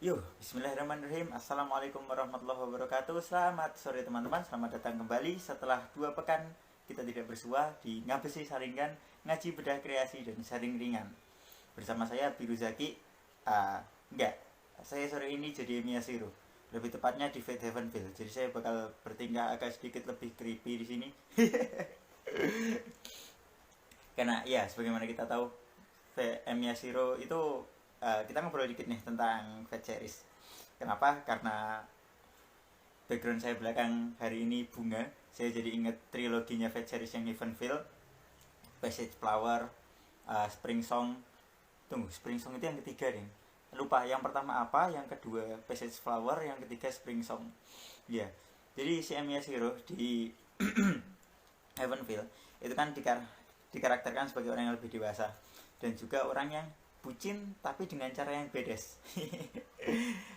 Yuk, bismillahirrahmanirrahim. Assalamualaikum warahmatullahi wabarakatuh. Selamat sore teman-teman. Selamat datang kembali setelah 2 pekan kita tidak bersua di Ngabesi Saringan, Ngaji Bedah Kreasi dan Saring Ringan. Bersama saya Biru Zaki. Enggak, saya sore ini jadi Miyashiro. Lebih tepatnya di Fate Heavenville. Jadi saya bakal bertingkah agak sedikit lebih creepy di sini. Karena ya, sebagaimana kita tahu, Miyashiro itu kita ngobrol dikit nih tentang Fate series. Kenapa? Karena background saya belakang hari ini bunga. Saya jadi inget triloginya Fate series yang Heavenville, Passage Flower, Spring Song. Tunggu, Spring Song itu yang ketiga deh. Lupa yang pertama apa, yang kedua Passage Flower, yang ketiga Spring Song. Ya, jadi si Miyashiro di Heavenville itu kan dikarakterkan sebagai orang yang lebih dewasa dan juga orang yang bucin tapi dengan cara yang bedes.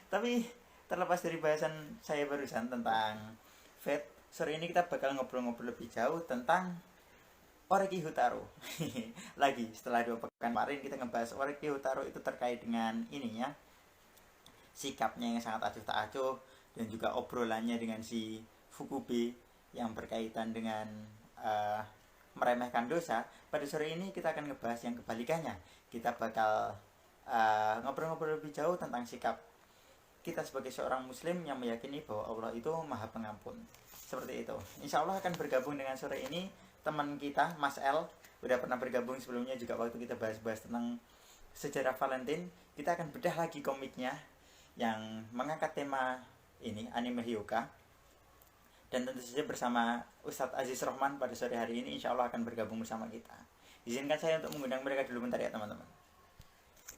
Tapi terlepas dari bahasan saya barusan tentang Fate, sore ini kita bakal ngobrol-ngobrol lebih jauh tentang Oreki Hutaro. Lagi setelah 2 pekan kemarin kita ngebahas Oreki Hutaro itu terkait dengan ininya, sikapnya yang sangat acuh tak acuh, dan juga obrolannya dengan si Fukube yang berkaitan dengan uh, meremehkan dosa. Pada sore ini kita akan ngebahas yang kebalikannya. Kita bakal ngobrol-ngobrol lebih jauh tentang sikap kita sebagai seorang muslim yang meyakini bahwa Allah itu maha pengampun. Seperti itu. Insya Allah akan bergabung dengan sore ini teman kita Mas L. Udah pernah bergabung sebelumnya juga waktu kita bahas-bahas tentang sejarah Valentine. Kita akan bedah lagi komiknya yang mengangkat tema ini, anime Hyuga. Dan tentu saja bersama Ustadz Aziz Rohman pada sore hari ini insya Allah akan bergabung bersama kita. Izinkan saya untuk mengundang mereka dulu bentar ya teman-teman.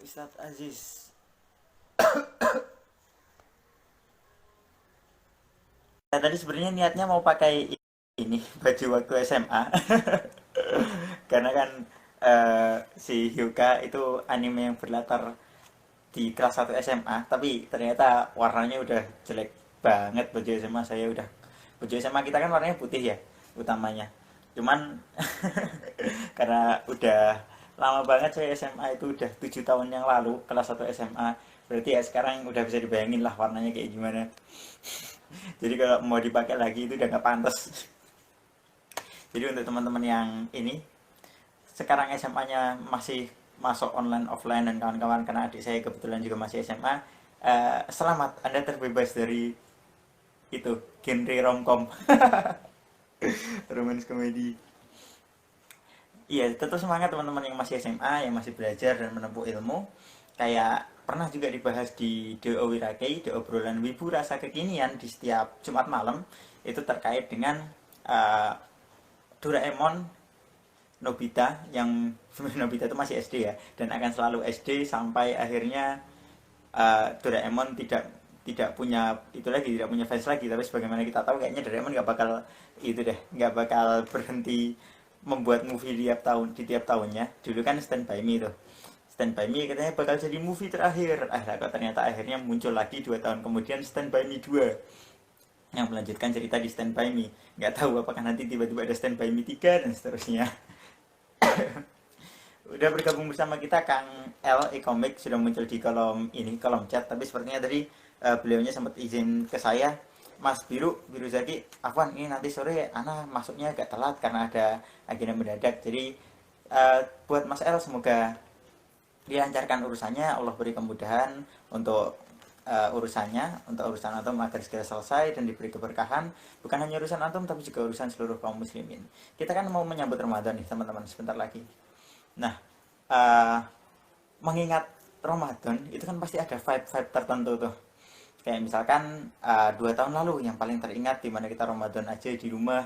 Ustadz Aziz. Tadi sebenarnya niatnya mau pakai ini baju waktu SMA. Karena kan si Hyuga itu anime yang berlatar di kelas 1 SMA, tapi ternyata warnanya udah jelek banget. Baju SMA saya udah, baju SMA kita kan warnanya putih ya utamanya, cuman karena udah lama banget saya SMA, itu udah 7 tahun yang lalu kelas 1 SMA, berarti ya sekarang udah bisa dibayangin lah warnanya kayak gimana. Jadi kalau mau dipakai lagi itu udah nggak pantas. Jadi untuk teman-teman yang ini sekarang SMA-nya masih masuk online offline dan kawan-kawan, karena adik saya kebetulan juga masih SMA, selamat, Anda terbebas dari itu genre romcom. Romance komedi. Iya, tetap semangat teman-teman yang masih SMA, yang masih belajar dan menempuh ilmu. Kayak pernah juga dibahas di DO Wirakei, di obrolan Wibu Rasa Kekinian di setiap Jumat malam, itu terkait dengan uh, Doraemon Nobita, yang sebenarnya Nobita itu masih SD ya, dan akan selalu SD sampai akhirnya Doraemon tidak tidak punya itu lagi, tidak punya fans lagi. Tapi sebagaimana kita tahu kayaknya Doraemon nggak bakal itu deh, nggak bakal berhenti membuat movie di tiap tahunnya. Dulu kan Stand By Me tuh, Stand By Me katanya bakal jadi movie terakhir. Kok ternyata akhirnya muncul lagi 2 tahun kemudian Stand By Me 2 yang melanjutkan cerita di Stand By Me. Nggak tahu apakah nanti tiba-tiba ada Stand By Me 3 dan seterusnya. Udah bergabung bersama kita Kang L e-comic, sudah muncul di kolom ini, kolom chat. Tapi sepertinya tadi beliaunya sempat izin ke saya, Mas Biru Zaki, Afwan, ini nanti sore Ana masuknya agak telat karena ada agenda mendadak. Jadi buat Mas L semoga dilancarkan urusannya, Allah beri kemudahan untuk urusannya, untuk urusan antum agar segera selesai dan diberi keberkahan. Bukan hanya urusan antum tapi juga urusan seluruh kaum muslimin. Kita kan mau menyambut Ramadan nih teman-teman sebentar lagi. Nah, uh, mengingat Ramadan itu kan pasti ada vibe-vibe tertentu tuh. Kayak misalkan 2 tahun lalu yang paling teringat, di mana kita Ramadan aja di rumah,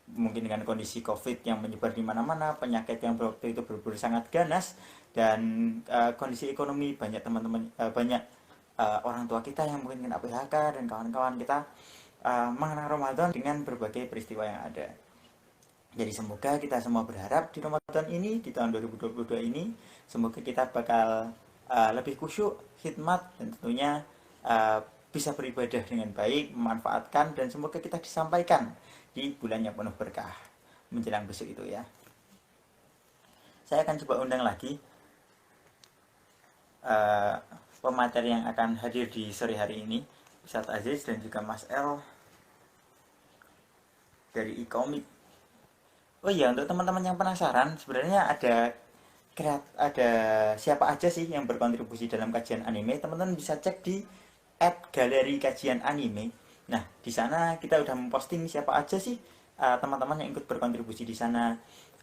mungkin dengan kondisi COVID yang menyebar di mana-mana, penyakit yang waktu itu berburu sangat ganas, dan kondisi ekonomi banyak teman-teman, banyak orang tua kita yang mungkin kena PHK dan kawan-kawan kita mengenang Ramadan dengan berbagai peristiwa yang ada. Jadi semoga kita semua berharap di Ramadan ini, di tahun 2022 ini, semoga kita bakal lebih khusyuk, khidmat, dan tentunya uh, bisa beribadah dengan baik, memanfaatkan, dan semoga kita disampaikan di bulan yang penuh berkah menjelang besok itu ya. Saya akan coba undang lagi uh, pemateri yang akan hadir di sore hari ini, Ustadz Aziz dan juga Mas L dari iComik. Oh iya, untuk teman-teman yang penasaran, sebenarnya ada siapa aja sih yang berkontribusi dalam kajian anime? Teman-teman bisa cek di @galeri kajian anime. Nah, di sana kita udah memposting siapa aja sih teman-teman yang ikut berkontribusi di sana.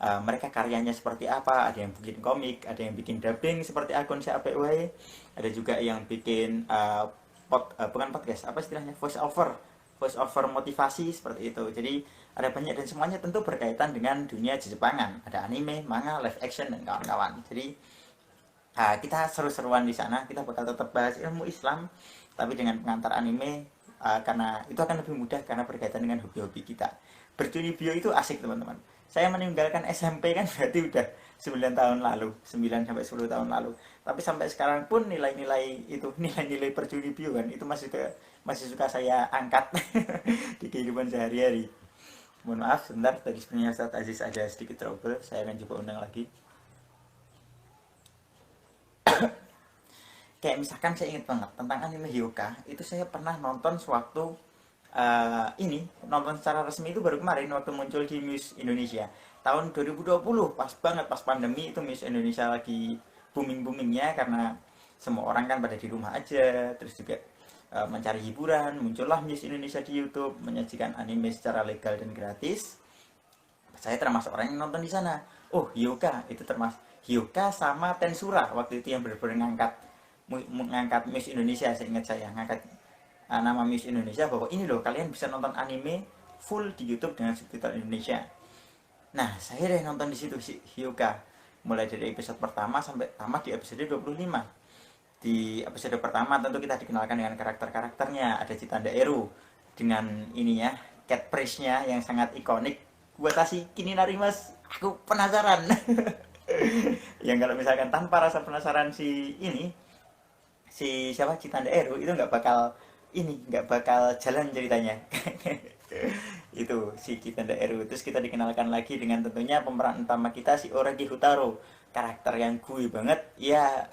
Mereka karyanya seperti apa? Ada yang bikin komik, ada yang bikin dubbing seperti akun CAPW, ada juga yang bikin bukan podcast, apa istilahnya, voice over motivasi seperti itu. Jadi ada banyak dan semuanya tentu berkaitan dengan dunia Jepangan. Ada anime, manga, live action dan kawan-kawan. Jadi kita seru-seruan di sana. Kita bakal tetap bahas ilmu Islam, tapi dengan pengantar anime, karena itu akan lebih mudah karena berkaitan dengan hobi-hobi kita. Bercuni bio itu asik teman-teman. Saya meninggalkan SMP kan berarti udah 9 tahun lalu, 9 sampai 10 tahun lalu. Tapi sampai sekarang pun nilai-nilai itu, nilai-nilai percuni bio kan itu masih suka saya angkat di kehidupan sehari-hari. Mohon maaf sebentar, tadi sebenarnya Ustadz Aziz ada sedikit trouble, saya akan coba undang lagi. Kayak misalkan saya ingat banget tentang anime Hyoka, itu saya pernah nonton sewaktu nonton secara resmi itu baru kemarin waktu muncul di Muse Indonesia tahun 2020, pas banget pas pandemi itu. Muse Indonesia lagi booming-boomingnya karena semua orang kan pada di rumah aja, terus juga mencari hiburan, muncullah Muse Indonesia di YouTube menyajikan anime secara legal dan gratis. Saya termasuk orang yang nonton di sana. Oh, Hyoka itu termasuk Hyoka sama Tensura waktu itu yang benar-benar mengangkat Miss Indonesia. Saya ingat saya ngangkat nama Miss Indonesia bahwa ini loh, kalian bisa nonton anime full di YouTube dengan subtitle Indonesia. Nah, saya udah nonton di situ Hyoka mulai dari episode pertama sampai tamat di episode 25. Di episode pertama tentu kita dikenalkan dengan karakter-karakternya. Ada Chitanda Eru dengan ininya, catchphrase-nya yang sangat ikonik. Watashi kini narimas, aku penasaran. Yang kalau misalkan tanpa rasa penasaran si siapa, Chitanda Eru itu nggak bakal jalan ceritanya. Itu si Chitanda Eru. Terus kita dikenalkan lagi dengan tentunya pemeran utama kita si Oragi Hutaro, karakter yang gue banget ya.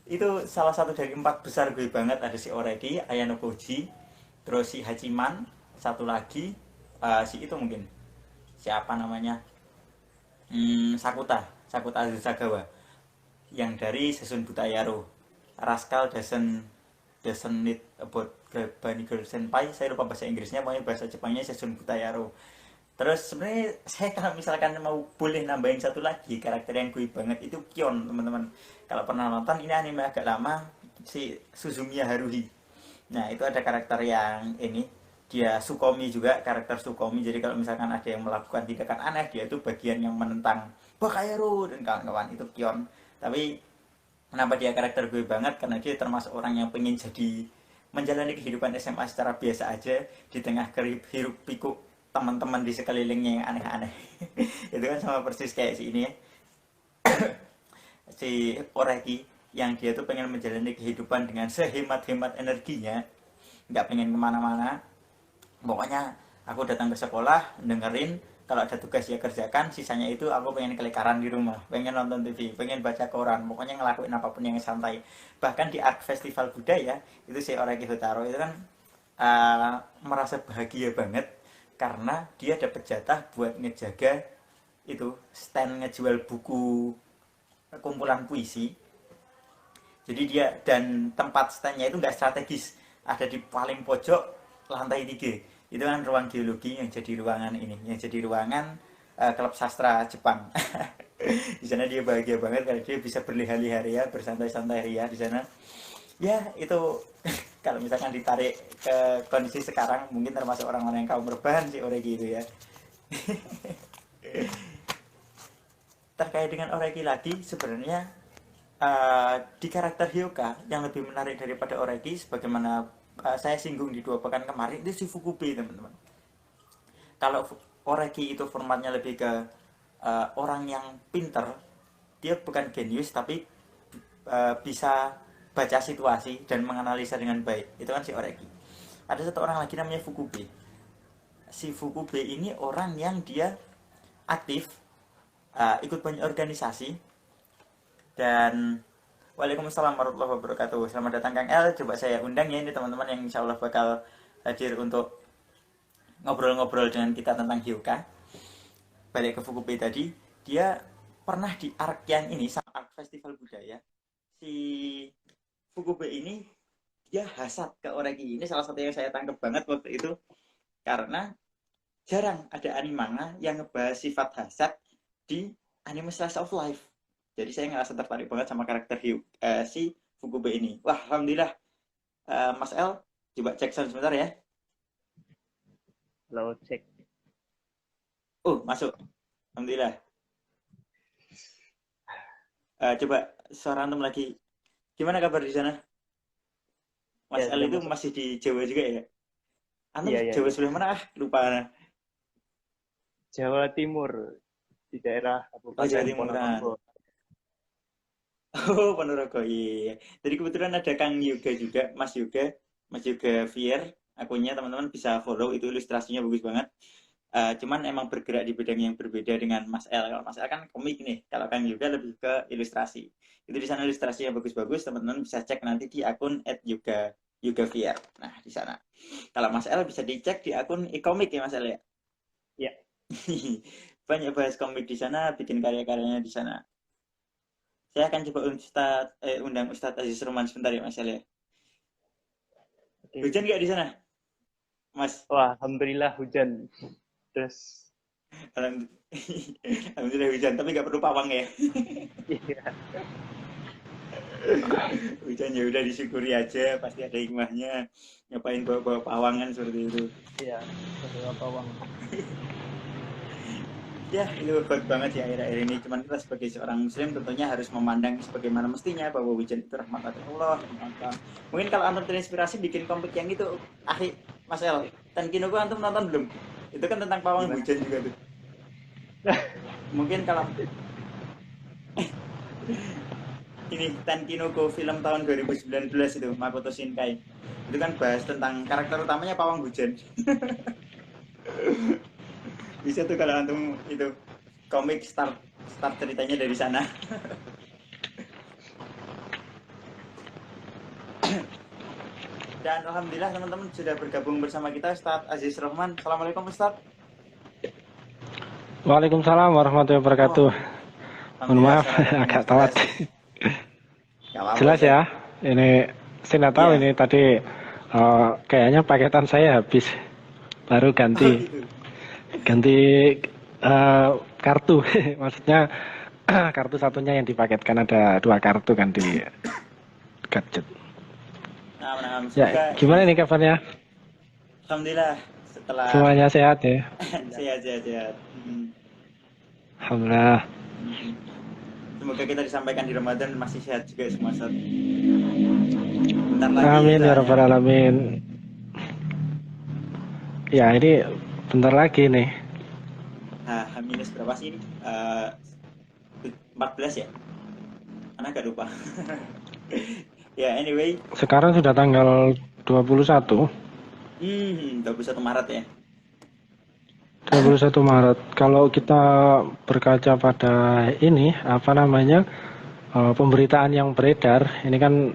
Itu salah satu dari 4 besar gue banget. Ada si Oragi, Ayano Koji, terus si Hachiman, satu lagi si itu mungkin siapa namanya, Sakuta Azusagawa yang dari Season Butayaro. Rascal doesn't need about Bunny Girl Senpai, saya lupa bahasa Inggrisnya, pokoknya bahasa Jepangnya Season Butayaro. Terus sebenarnya saya kalau misalkan mau boleh nambahin satu lagi karakter yang gue banget itu Kion, teman-teman. Kalau pernah nonton ini anime agak lama, si Suzumiya Haruhi. Nah, itu ada karakter yang ini, dia Sukomi juga, karakter Sukomi. Jadi kalau misalkan ada yang melakukan tindakan aneh, dia itu bagian yang menentang Bakaero dan kawan-kawan, itu Kion. Tapi kenapa dia karakter gue banget? Karena dia termasuk orang yang pengen menjalani kehidupan SMA secara biasa aja di tengah hiruk pikuk teman-teman di sekelilingnya yang aneh-aneh. Itu kan sama persis kayak si ini ya, si Oreki, yang dia tuh pengen menjalani kehidupan dengan sehemat-hemat energinya, nggak pengen kemana-mana. Pokoknya aku datang ke sekolah, dengerin, kalau ada tugas ya kerjakan, sisanya itu aku pengen kelikaran di rumah, pengen nonton TV, pengen baca koran, pokoknya ngelakuin apapun yang santai. Bahkan di Art Festival Budaya itu si Oreki Hutaro itu kan merasa bahagia banget karena dia dapat jatah buat ngejaga itu stand ngejual buku kumpulan puisi. Jadi dia, dan tempat standnya itu nggak strategis, ada di paling pojok lantai 3. Itu kan ruang geologi yang jadi ruangan klub sastra Jepang. Di sana dia bahagia banget karena dia bisa berliha-liha ria, bersantai-santai ria di sana. Ya itu kalau misalkan ditarik ke kondisi sekarang mungkin termasuk orang-orang yang kaum rebahan si Oreki itu ya. Terkait dengan Oreki lagi, sebenarnya di karakter Hyoka yang lebih menarik daripada Oreki, sebagaimana saya singgung di 2 pekan kemarin, itu si Fukube, teman-teman. Kalau Oreki itu formatnya lebih ke orang yang pinter, dia bukan genius tapi bisa baca situasi dan menganalisa dengan baik. Itu kan si Oreki. Ada satu orang lagi namanya Fukube. Si Fukube ini orang yang dia aktif, ikut banyak organisasi, dan Waalaikumsalam warahmatullahi wabarakatuh. Selamat datang Kang El. Coba saya undang ya ini teman-teman yang insya Allah bakal hadir untuk ngobrol-ngobrol dengan kita tentang Hyuka. Balik ke Fukube tadi, dia pernah di arc yang ini sama arc festival budaya. Si Fukube ini dia hasad ke Oreki. Ini salah satu yang saya tangkap banget waktu itu karena jarang ada anime manga yang ngebahas sifat hasad di anime slice of life. Jadi saya ngerasa tertarik banget sama karakter si Fukube ini. Wah, alhamdulillah. Mas El, coba cek sound sebentar ya. Halo, cek. Masuk. Alhamdulillah. Coba suara antum lagi. Gimana kabar di sana? Mas Ya, El itu masuk. masih di Jawa juga ya? Antum Iya, Jawa iya. sebelah mana? Lupa. Jawa Timur di daerah Jawa Kabupaten Timuran. Ponorogo. Ponorogo, iya. Jadi kebetulan ada Kang Yoga juga, Mas Yoga Vier. Akunnya teman-teman bisa follow, itu ilustrasinya bagus banget. Cuman emang bergerak di bidang yang berbeda dengan Mas El. Kalau Mas El kan komik nih, kalau Kang Yoga lebih ke ilustrasi. Itu di sana ilustrasinya bagus-bagus, teman-teman bisa cek nanti di akun @yoga_vier. Nah, di sana. Kalau Mas El bisa dicek di akun e-komik ya Mas El ya? Iya. Banyak bahas komik di sana, bikin karya-karyanya di sana. Saya akan coba undang Ustadz Aziz Ruman sebentar ya Mas El ya. Oke. Hujan nggak di sana, Mas? Wah, alhamdulillah hujan. Terus Alhamdulillah hujan, tapi nggak perlu pawang ya. iya. Hujan ya udah disyukuri aja, pasti ada hikmahnya. Ngapain bawa-bawa pawangan seperti itu. Iya, beberapa pawang. Ya, itu baik banget sih akhir-akhir ini. Cuman kita sebagai seorang muslim tentunya harus memandang sebagaimana mestinya bahwa hujan itu rahmat dari Allah. Mungkin kalau antum terinspirasi bikin komik yang itu, Mas El, Tenkinoku antum nonton belum? Itu kan tentang pawang Gimana? hujan juga tuh. Mungkin kalau ini Tenkinoku film tahun 2019 itu, Makoto Shinkai. Itu kan bahas tentang karakter utamanya pawang hujan. Bisa tuh kalau antum itu komik start ceritanya dari sana. Dan alhamdulillah teman-teman sudah bergabung bersama kita Ustadz Aziz Rahman. Assalamualaikum Ustadz. Waalaikumsalam warahmatullahi wabarakatuh. Mohon maaf agak telat. Jelas ya. Ini saya nggak tahu ini tadi kayaknya paketan saya habis. Baru ganti kartu. Maksudnya kartu satunya yang dipaketkan, ada 2 kartu kan di gadget. Ya, gimana nih kabarnya? Alhamdulillah setelah semuanya sehat ya. sehat. Alhamdulillah. Semoga kita disampaikan di Ramadan masih sehat juga semua Ustaz. Bentar lagi. Amin ya rabbal alamin. Ya ini bentar lagi nih. Nah, minus berapa sih ini? 14 ya? Mana gak lupa. Ya, anyway. Sekarang sudah tanggal 21. 21 Maret ya. 21 Maret. Kalau kita berkaca pada ini, pemberitaan yang beredar, ini kan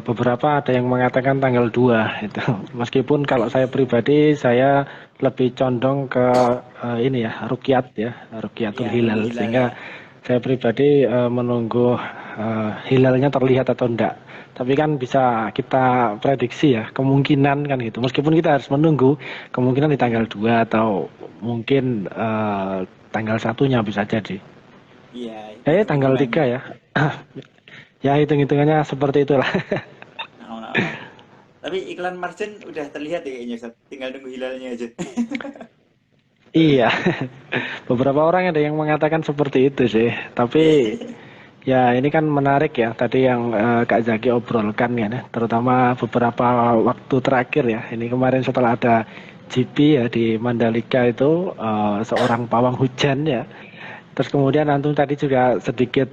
beberapa ada yang mengatakan tanggal 2 itu. Meskipun kalau saya pribadi, saya lebih condong ke Rukyatul Hilal. Sehingga saya pribadi menunggu hilalnya terlihat atau enggak. Tapi kan bisa kita prediksi ya, kemungkinan kan gitu. Meskipun kita harus menunggu, kemungkinan di tanggal 2 atau mungkin tanggal 1-nya bisa jadi. Iya. Tanggal 3 ya. Ya hitung-hitungannya seperti itulah. Tapi iklan margin udah terlihat ya kayaknya, tinggal nunggu hilalnya aja. Iya, beberapa orang ada yang mengatakan seperti itu sih. Tapi ya ini kan menarik ya. Tadi yang Kak Zaki obrolkan ya, terutama beberapa waktu terakhir ya. Ini kemarin setelah ada GP ya di Mandalika itu seorang pawang hujan ya. Terus kemudian antum tadi juga sedikit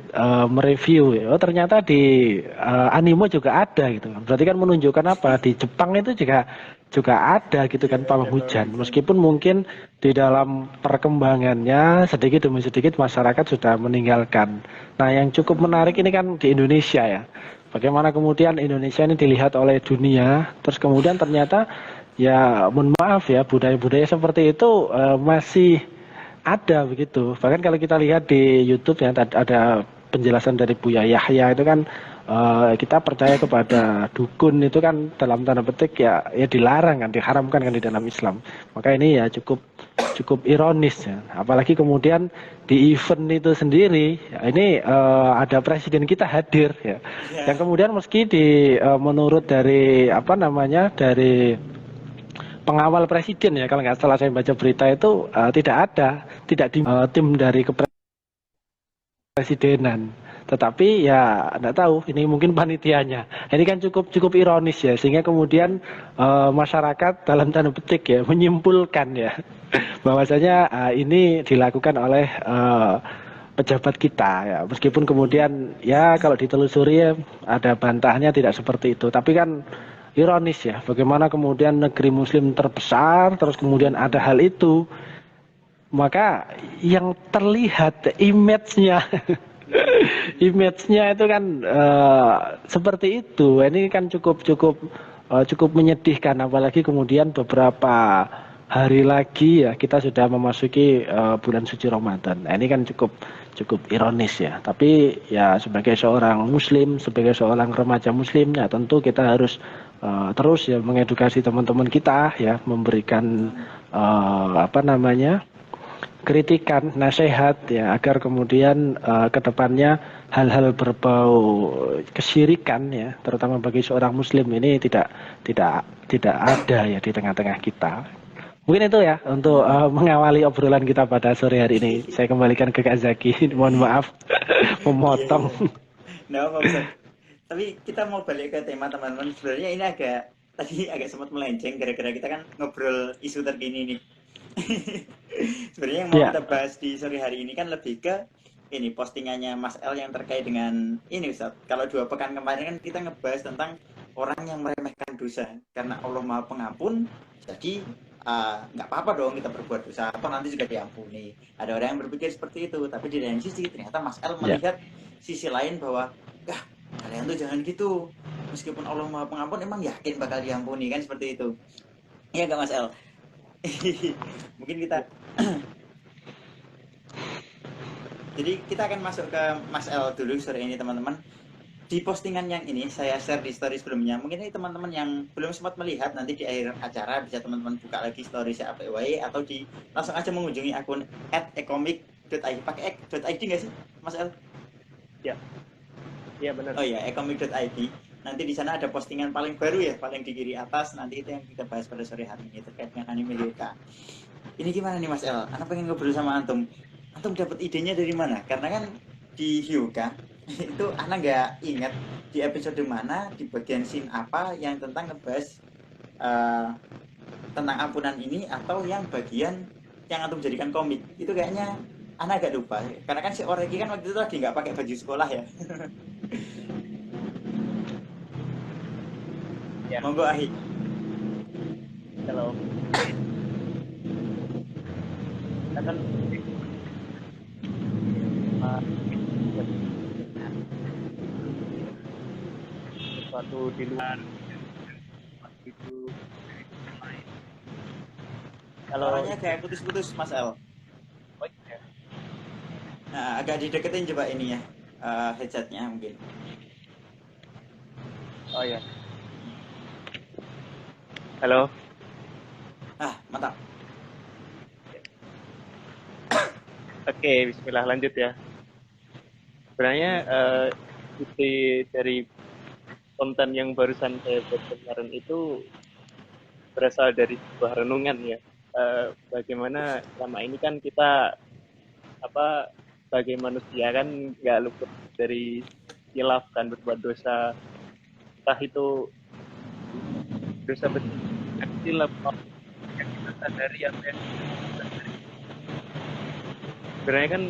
mereview, ternyata di anime juga ada gitu. Berarti kan menunjukkan apa? Di Jepang itu juga juga ada gitu kan pawang hujan. Meskipun mungkin di dalam perkembangannya sedikit demi sedikit masyarakat sudah meninggalkan. Nah, yang cukup menarik ini kan di Indonesia ya. Bagaimana kemudian Indonesia ini dilihat oleh dunia, terus kemudian ternyata ya mohon maaf ya budaya-budaya seperti itu masih ada begitu. Bahkan kalau kita lihat di YouTube ya ada penjelasan dari Buya Yahya itu kan kita percaya kepada dukun itu kan dalam tanda petik ya dilarang kan, diharamkan kan di dalam Islam. Maka ini ya cukup cukup ironis ya. Apalagi kemudian di event itu sendiri ya, ini ada presiden kita hadir ya. Ya, Yang kemudian meski menurut dari apa namanya dari pengawal presiden ya kalau nggak salah saya baca berita itu tidak ada tim dari kepresidenan, tetapi ya nggak tahu ini mungkin panitianya. Ini kan cukup cukup ironis ya sehingga kemudian masyarakat dalam tanda petik ya menyimpulkan ya bahwasanya ini dilakukan oleh pejabat kita ya meskipun kemudian ya kalau ditelusuri ya, ada bantahnya tidak seperti itu, tapi kan ironis ya, bagaimana kemudian negeri muslim terbesar, terus kemudian ada hal itu, maka yang terlihat image-nya, image-nya itu kan seperti itu. Ini kan cukup menyedihkan, apalagi kemudian beberapa hari lagi ya kita sudah memasuki bulan suci Ramadan. Nah, ini kan cukup ironis ya. Tapi ya sebagai seorang muslim, sebagai seorang remaja muslim ya tentu kita harus terus ya mengedukasi teman-teman kita ya, memberikan apa namanya kritikan, nasihat ya agar kemudian ke depannya hal-hal berbau kesyirikan ya, terutama bagi seorang muslim ini tidak ada ya di tengah-tengah kita. Mungkin itu ya untuk mengawali obrolan kita pada sore hari ini. Saya kembalikan ke Kak Zaki. Mohon maaf iya, memotong. iya. Nah, apa Ustaz? Tapi kita mau balik ke tema teman-teman. Sebenarnya ini agak sempat melenceng gara-gara kita kan ngobrol isu terkini nih. Sebenarnya yang mau Ya, kita bahas di sore hari ini kan lebih ke ini postingannya Mas L yang terkait dengan ini Ustaz. Kalau 2 pekan kemarin kan kita ngebahas tentang orang yang meremehkan dosa karena Allah Maha Pengampun. Jadi nggak apa-apa dong kita berbuat dosa atau nanti juga diampuni. Ada orang yang berpikir seperti itu, tapi di lain sisi ternyata Mas L ya. melihat sisi lain bahwa kalian tuh jangan gitu. Meskipun Allah Maha Pengampun, emang yakin bakal diampuni kan seperti itu. Iya nggak Mas L? Mungkin kita jadi kita akan masuk ke Mas L dulu sore ini teman-teman. Di postingan yang ini saya share di story sebelumnya. Mungkin ini teman-teman yang belum sempat melihat, nanti di akhir acara bisa teman-teman buka lagi story saya APWY atau langsung aja mengunjungi akun @ecomic.id. Pakai .id nggak sih Mas L? Ya, iya benar. Oh ya, ecomic.id. Nanti di sana ada postingan paling baru ya, paling di kiri atas. Nanti itu yang kita bahas pada sore hari ini terkait dengan anime Yoka. Ini gimana nih Mas El? Anak pengen ngobrol sama Antum. Antum dapat idenya dari mana? Karena kan di Hyuga itu anak nggak ingat di episode mana, di bagian scene apa yang tentang ngebahas eh, tentang ampunan ini atau yang bagian yang Antum jadikan komik. Itu kayaknya anak agak lupa. Karena kan si Oreki kan waktu itu lagi nggak pakai baju sekolah ya. Ya, Monggo Ahi. kalau kita kan uh, sesuatu di luar itu. Kalau Suaranya kayak putus-putus Mas El. oh, iya. Nah, agak dideketin coba ini ya, headsetnya mungkin. Oh ya. Halo. Mantap. Oke, bismillah lanjut ya. Sebenarnya isi dari konten yang barusan saya buat kemarin itu berasal dari sebuah renungan ya. Bagaimana selama ini kan kita sebagai manusia kan nggak luput dari hilaf kan, berbuat dosa, entah itu dosa kecil atau yang kita sadari atau yang kita sadari. Sebenarnya kan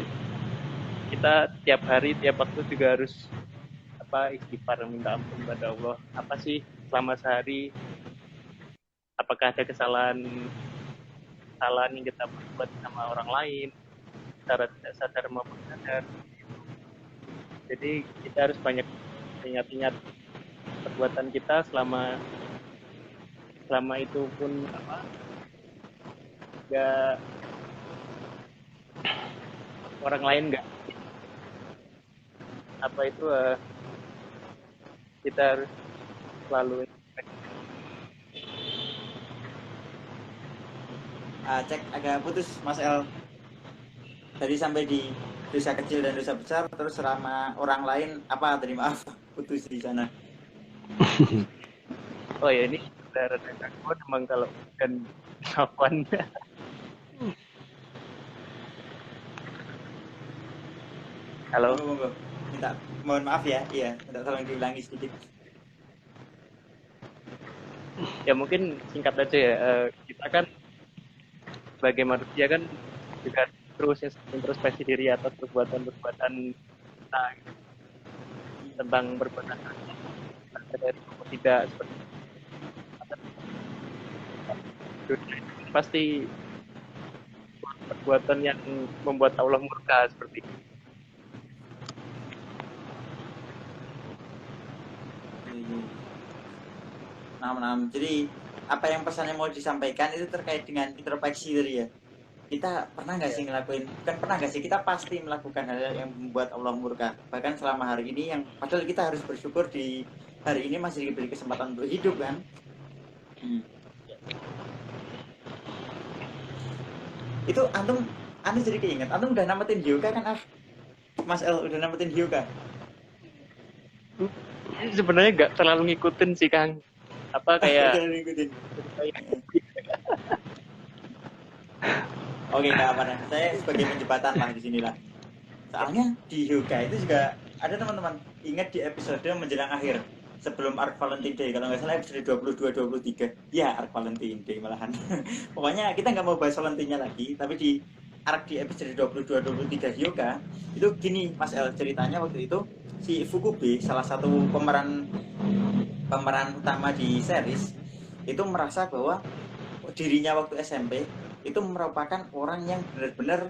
kita tiap hari tiap waktu juga harus istighfar, minta ampun kepada Allah. Apa sih selama sehari apakah ada kesalahan yang kita perbuat sama orang lain secara tidak sadar maupun sadar. Jadi kita harus banyak ingat-ingat perbuatan kita selama itu pun nggak orang lain nggak kita harus selalu Cek agak putus Mas El. Tadi sampai di dosa kecil dan dosa besar, terus selama orang lain apa tadi, maaf putus di sana. Oh ya, ini udah rada gangguan emang kalau dan kapan. Halo. Monggo. Mohon maaf ya, iya, minta tolong diulangi sedikit. Ya mungkin singkat aja ya, kita kan sebagai manusia kan juga terus introspeksi diri atas perbuatan-perbuatan kita tentang perbuatan dari tidak seperti pasti perbuatan yang membuat Allah murka seperti itu. Nah, jadi apa yang pesannya mau disampaikan itu terkait dengan introspeksi tadi ya. Kita pernah nggak sih ngelakuin, bukan pernah nggak sih, kita pasti melakukan hal yang membuat Allah murka. Bahkan selama hari ini yang padahal kita harus bersyukur di hari ini masih diberi kesempatan untuk hidup kan. Itu antum jadi keinget, antum udah namatin Hyoka kan? Mas El udah namatin Hyoka. Sebenarnya nggak terlalu ngikutin sih Kang. Apa kayak Oke, nggak apa-apa. Saya sebagai penjembatan lah di sinilah. Soalnya di Hyoka itu juga ada teman-teman ingat di episode menjelang akhir sebelum Arc Valentine Day, kalau nggak salah episode 22-23 ya, Arc Valentine Day malahan. Pokoknya kita nggak mau bahas Valentine-nya lagi, tapi di Arc di episode 22-23 Hyoka itu gini Mas El, ceritanya waktu itu si Fukube, salah satu pemeran utama di series, itu merasa bahwa dirinya waktu SMP itu merupakan orang yang benar-benar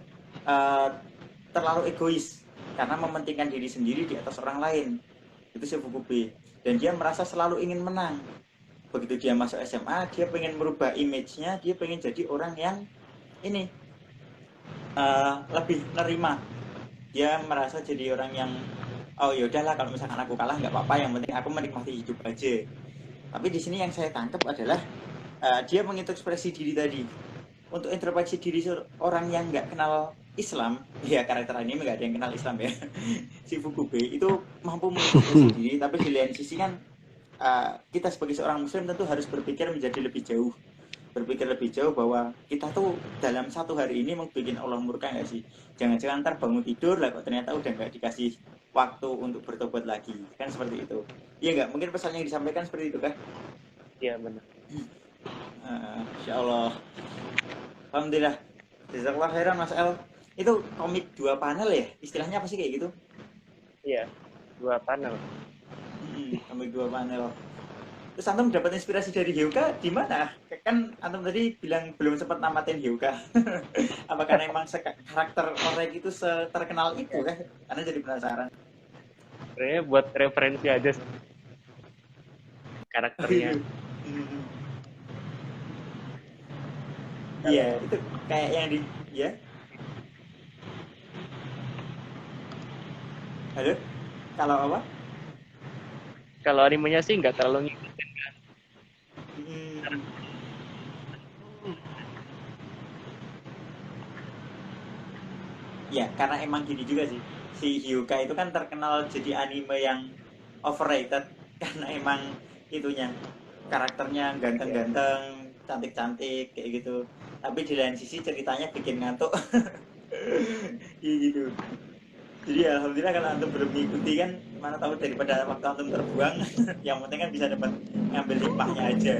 terlalu egois karena mementingkan diri sendiri di atas orang lain. Itu si Fukube, dan dia merasa selalu ingin menang. Begitu dia masuk SMA, dia pengen merubah image-nya, dia pengen jadi orang yang ini lebih nerima. Dia merasa jadi orang yang oh yaudahlah, kalau misalkan aku kalah nggak apa-apa, yang penting aku menikmati hidup aja. Tapi di sini yang saya tangkap adalah dia mengintrospeksi diri tadi. Untuk introspeksi diri orang yang nggak kenal Islam, ya karakter anime nggak ada yang kenal Islam ya. Si Fukube itu mampu mengintrospeksi diri, tapi di lain sisi kan kita sebagai seorang Muslim tentu harus berpikir menjadi lebih jauh. Berpikir lebih jauh bahwa kita tuh dalam satu hari ini mau bikin Allah murka nggak sih? Jangan-jangan ntar bangun tidur lah kok ternyata udah nggak dikasih waktu untuk bertobat lagi, kan seperti itu. Iya nggak? Mungkin pesan yang disampaikan seperti itu kan? Iya benar. Insya Allah. Alhamdulillah. Jazakallah khairan Mas El. Itu komik 2 panel ya? Istilahnya apa sih kayak gitu? Iya, 2 panel. Komik 2 panel. Terus antum dapat inspirasi dari Hyoka di mana? Kan antum tadi bilang belum sempat namatin Hyoka. Apakah memang karakter orang itu terkenal itu kan? Karena jadi penasaran. Sebenarnya buat referensi aja karakternya. Iya, itu kayak yang di ya. Halo? Kalau apa? Kalau animenya sih nggak terlalu ngikutin kan. Ya, karena emang gini juga sih. Si Hyoka itu kan terkenal jadi anime yang overrated karena emang itunya, karakternya ganteng-ganteng, cantik-cantik kayak gitu. Tapi di lain sisi ceritanya bikin ngantuk. Gitu. Jadi alhamdulillah kalau antum belum mengikuti kan, mana tahu daripada waktu antum terbuang. Yang penting kan bisa dapat ngambil hikmahnya aja.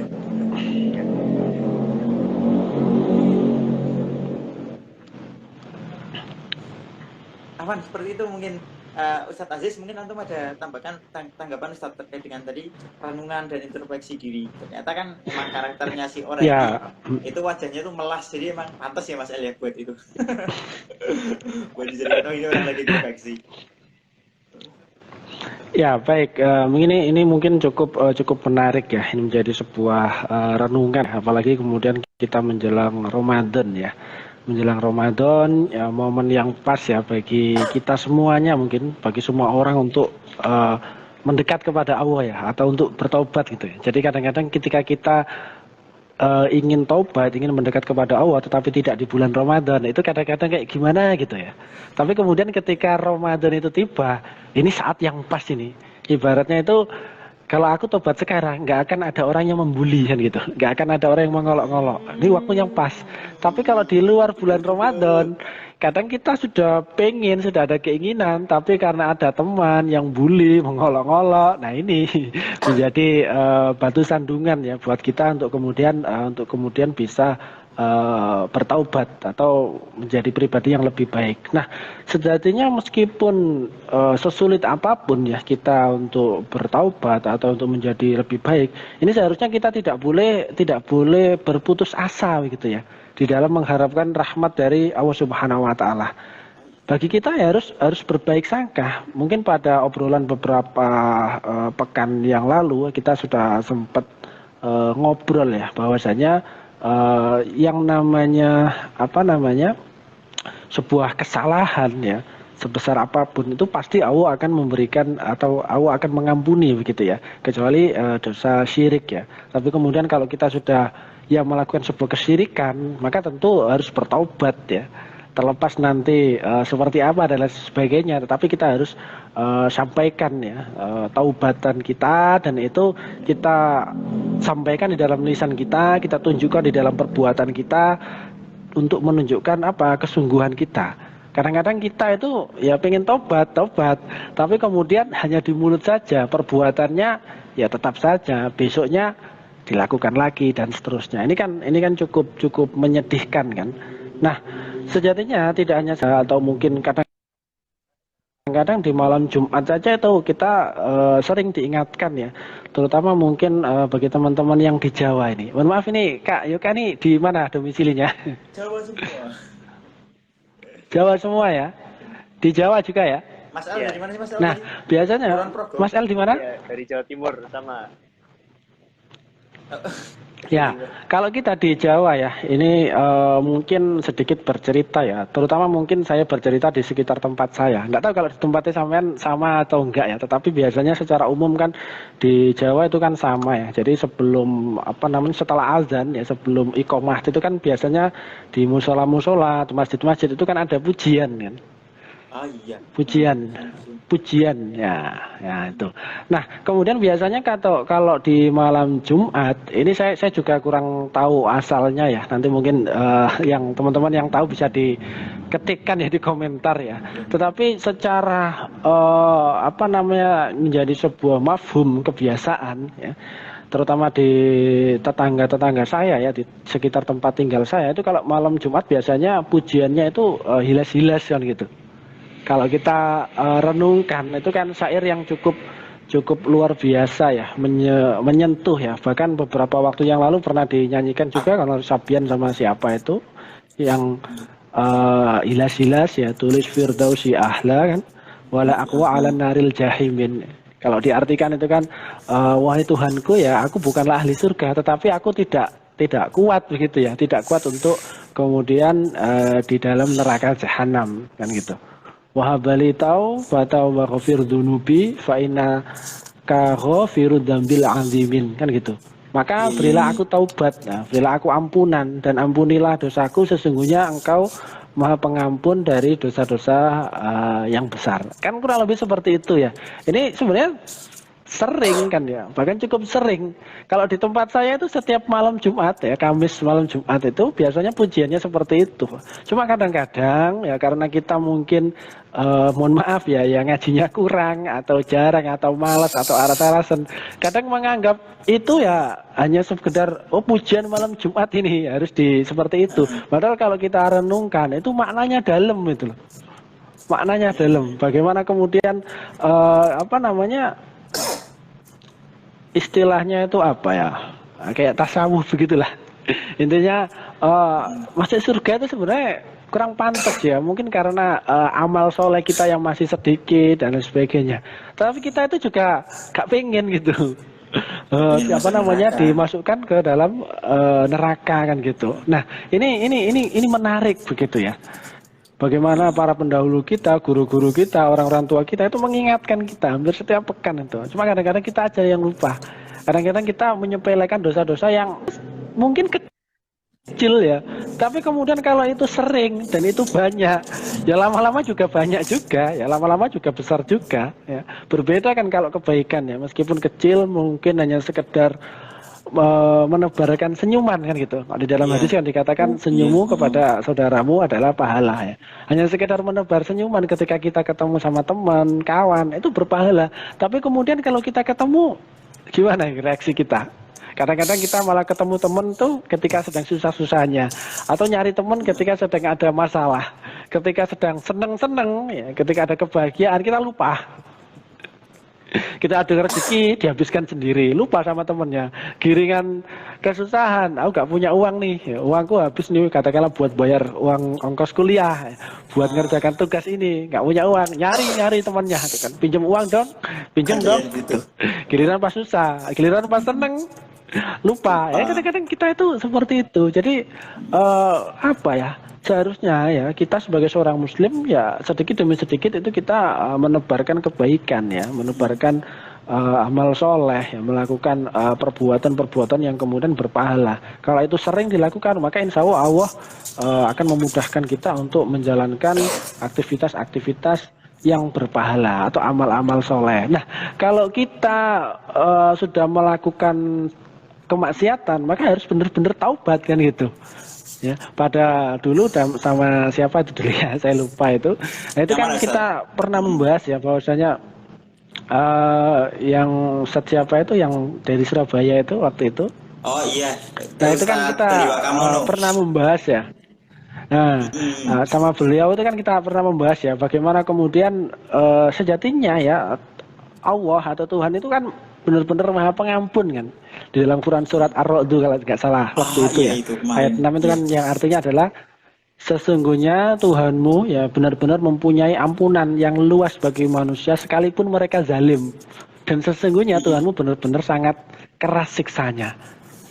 Aman seperti itu mungkin Ustadz Aziz, mungkin antum ada tambahkan tanggapan Ustadz terkait dengan tadi renungan dan introspeksi diri. Ternyata kan emang karakternya si orang Ya, itu wajahnya tuh melas, jadi emang pantas ya Mas El ya buat itu. Buat dijadikan oh ini orang lagi introspeksi. ya baik. Ini mungkin cukup menarik ya. Ini menjadi sebuah renungan, apalagi kemudian kita menjelang Ramadan ya. Menjelang Ramadan ya, momen yang pas ya bagi kita semuanya, mungkin bagi semua orang untuk mendekat kepada Allah ya, atau untuk bertobat gitu ya. Jadi kadang-kadang ketika kita ingin taubat, ingin mendekat kepada Allah, tetapi tidak di bulan Ramadan, itu kadang-kadang kayak gimana gitu ya. Tapi kemudian ketika Ramadan itu tiba, ini saat yang pas ini. Ibaratnya itu kalau aku tobat sekarang, nggak akan ada orang yang membuli kan gitu, nggak akan ada orang yang mengolok-ngolok. Ini waktu yang pas. Tapi kalau di luar bulan Ramadan, kadang kita sudah sudah ada keinginan, tapi karena ada teman yang bully, mengolok-ngolok, nah ini menjadi batu sandungan ya buat kita untuk kemudian bisa bertaubat atau menjadi pribadi yang lebih baik. Nah, sejatinya meskipun sesulit apapun ya kita untuk bertaubat atau untuk menjadi lebih baik, ini seharusnya kita tidak boleh berputus asa gitu ya di dalam mengharapkan rahmat dari Allah Subhanahu wa taala. Bagi kita ya harus berbaik sangka. Mungkin pada obrolan beberapa pekan yang lalu kita sudah sempat ngobrol ya bahwasanya yang namanya sebuah kesalahan ya sebesar apapun itu pasti Allah akan memberikan atau Allah akan mengampuni begitu ya, kecuali dosa syirik ya. Tapi kemudian kalau kita sudah melakukan sebuah kesyirikan, maka tentu harus bertaubat ya. Terlepas nanti seperti apa dan lain sebagainya, tetapi kita harus sampaikan ya taubatan kita, dan itu kita sampaikan di dalam lisan kita tunjukkan di dalam perbuatan kita untuk menunjukkan kesungguhan kita. Kadang-kadang kita itu ya pengen tobat, tapi kemudian hanya di mulut saja, perbuatannya ya tetap saja besoknya dilakukan lagi dan seterusnya. Ini kan cukup menyedihkan kan. Nah, sejatinya tidak hanya saya, atau mungkin kadang-kadang di malam Jumat saja itu kita sering diingatkan ya, terutama mungkin bagi teman-teman yang di Jawa ini. Mohon maaf ini Kak Yoka ini di mana domisilinya? Jawa semua. Jawa semua ya? Di Jawa juga ya? Mas El dari mana sih Mas El? Nah, biasanya Mas El di mana? Ya, dari Jawa Timur sama. Ya, kalau kita di Jawa ya, ini mungkin sedikit bercerita ya, terutama mungkin saya bercerita di sekitar tempat saya. Nggak tahu kalau di tempatnya sampean sama atau enggak ya, tetapi biasanya secara umum kan di Jawa itu kan sama ya. Jadi sebelum setelah azan ya, sebelum iqomah itu kan biasanya di musola-musola, di masjid-masjid itu kan ada pujian kan. Ah iya. Pujian ya itu. Nah, kemudian biasanya kalau di malam Jumat ini saya juga kurang tahu asalnya ya. Nanti mungkin yang teman-teman yang tahu bisa diketikkan ya di komentar ya. Tetapi secara menjadi sebuah mafhum kebiasaan ya, terutama di tetangga-tetangga saya ya, di sekitar tempat tinggal saya itu kalau malam Jumat biasanya pujiannya itu hilas-hilas kan gitu. Kalau kita renungkan itu kan syair yang cukup luar biasa ya, menyentuh ya. Bahkan beberapa waktu yang lalu pernah dinyanyikan juga kalau Sabian sama siapa itu yang hilas-hilas ya, tulis firdausi ahla kan, wala aqwa ala naril jahimin. Kalau diartikan itu kan wahai Tuhanku ya, aku bukanlah ahli surga, tetapi aku tidak kuat begitu ya, tidak kuat untuk kemudian di dalam neraka jahanam kan gitu. Wahabali tau fatau wa ghafir dunubi fa inna ka ghafirud dzambil azimin kan gitu. Maka berilah aku taubat, berilah aku ampunan, dan ampunilah dosaku, sesungguhnya engkau maha pengampun dari dosa-dosa yang besar. Kan kurang lebih seperti itu ya. Ini sebenarnya sering kan ya, bahkan cukup sering. Kalau di tempat saya itu setiap malam Jumat ya, Kamis malam Jumat itu biasanya pujiannya seperti itu. Cuma kadang-kadang ya karena kita mungkin mohon maaf ya, yang ngajinya kurang atau jarang atau malas atau alasan, kadang menganggap itu ya hanya sekedar pujian malam Jumat ini harus seperti itu. Padahal kalau kita renungkan itu maknanya dalam itu loh. maknanya dalam. Bagaimana kemudian apa namanya istilahnya itu apa ya? Kayak tasawuf begitulah. Intinya masuk surga itu sebenarnya kurang pantas ya, mungkin karena amal soleh kita yang masih sedikit dan lain sebagainya. Tapi kita itu juga gak pengen gitu. Apa namanya dimasukkan ke dalam neraka kan gitu. Nah, ini menarik begitu ya. Bagaimana para pendahulu kita, guru-guru kita, orang-orang tua kita itu mengingatkan kita hampir setiap pekan itu. Cuma kadang-kadang kita aja yang lupa. Kadang-kadang kita menyepelekan dosa-dosa yang mungkin kecil ya. Tapi kemudian kalau itu sering dan itu banyak, ya lama-lama juga banyak juga, ya lama-lama juga besar juga. Ya. Berbeda kan kalau kebaikan ya, meskipun kecil mungkin hanya sekedar menebarkan senyuman kan gitu. Di dalam hadis kan dikatakan senyummu kepada saudaramu adalah pahala ya. Hanya sekedar menebar senyuman ketika kita ketemu sama teman, kawan, itu berpahala. Tapi kemudian kalau kita ketemu, gimana reaksi kita? Kadang-kadang kita malah ketemu teman tuh ketika sedang susah-susahnya, atau nyari teman ketika sedang ada masalah, ketika sedang seneng-seneng ya, ketika ada kebahagiaan kita lupa. Kita ada rezeki dihabiskan sendiri, lupa sama temennya. Giringan kesusahan, aku gak punya uang nih, ya, uangku habis nih katakanlah buat bayar uang ongkos kuliah, ya, buat ngerjakan tugas ini, gak punya uang, nyari temannya, kan pinjam uang dong, pinjam dong. Gitu. Giliran pas susah, giliran pas seneng, lupa. Ya kadang-kadang kita itu seperti itu. Jadi apa ya? Seharusnya ya kita sebagai seorang muslim ya sedikit demi sedikit itu kita menebarkan kebaikan ya, menebarkan amal soleh ya, melakukan perbuatan-perbuatan yang kemudian berpahala. Kalau itu sering dilakukan maka insya Allah akan memudahkan kita untuk menjalankan aktivitas-aktivitas yang berpahala atau amal-amal soleh. Nah kalau kita sudah melakukan kemaksiatan maka harus benar-benar taubat kan gitu. Ya, pada dulu sama siapa itu dulu ya, saya lupa itu. Nah itu kan kita pernah membahas ya bahwasanya yang siapa itu yang dari Surabaya itu waktu itu. Oh iya. Nah itu kan kita pernah membahas ya. Nah sama beliau itu kan kita pernah membahas ya bagaimana kemudian sejatinya ya Allah atau Tuhan itu kan benar-benar maha pengampun kan. Di dalam Quran surat Ar-Ra'd kalau tidak salah waktu itu ya. Itu, ayat 6 itu kan yang artinya adalah sesungguhnya Tuhanmu ya benar-benar mempunyai ampunan yang luas bagi manusia sekalipun mereka zalim. Dan sesungguhnya Tuhanmu benar-benar sangat keras siksanya.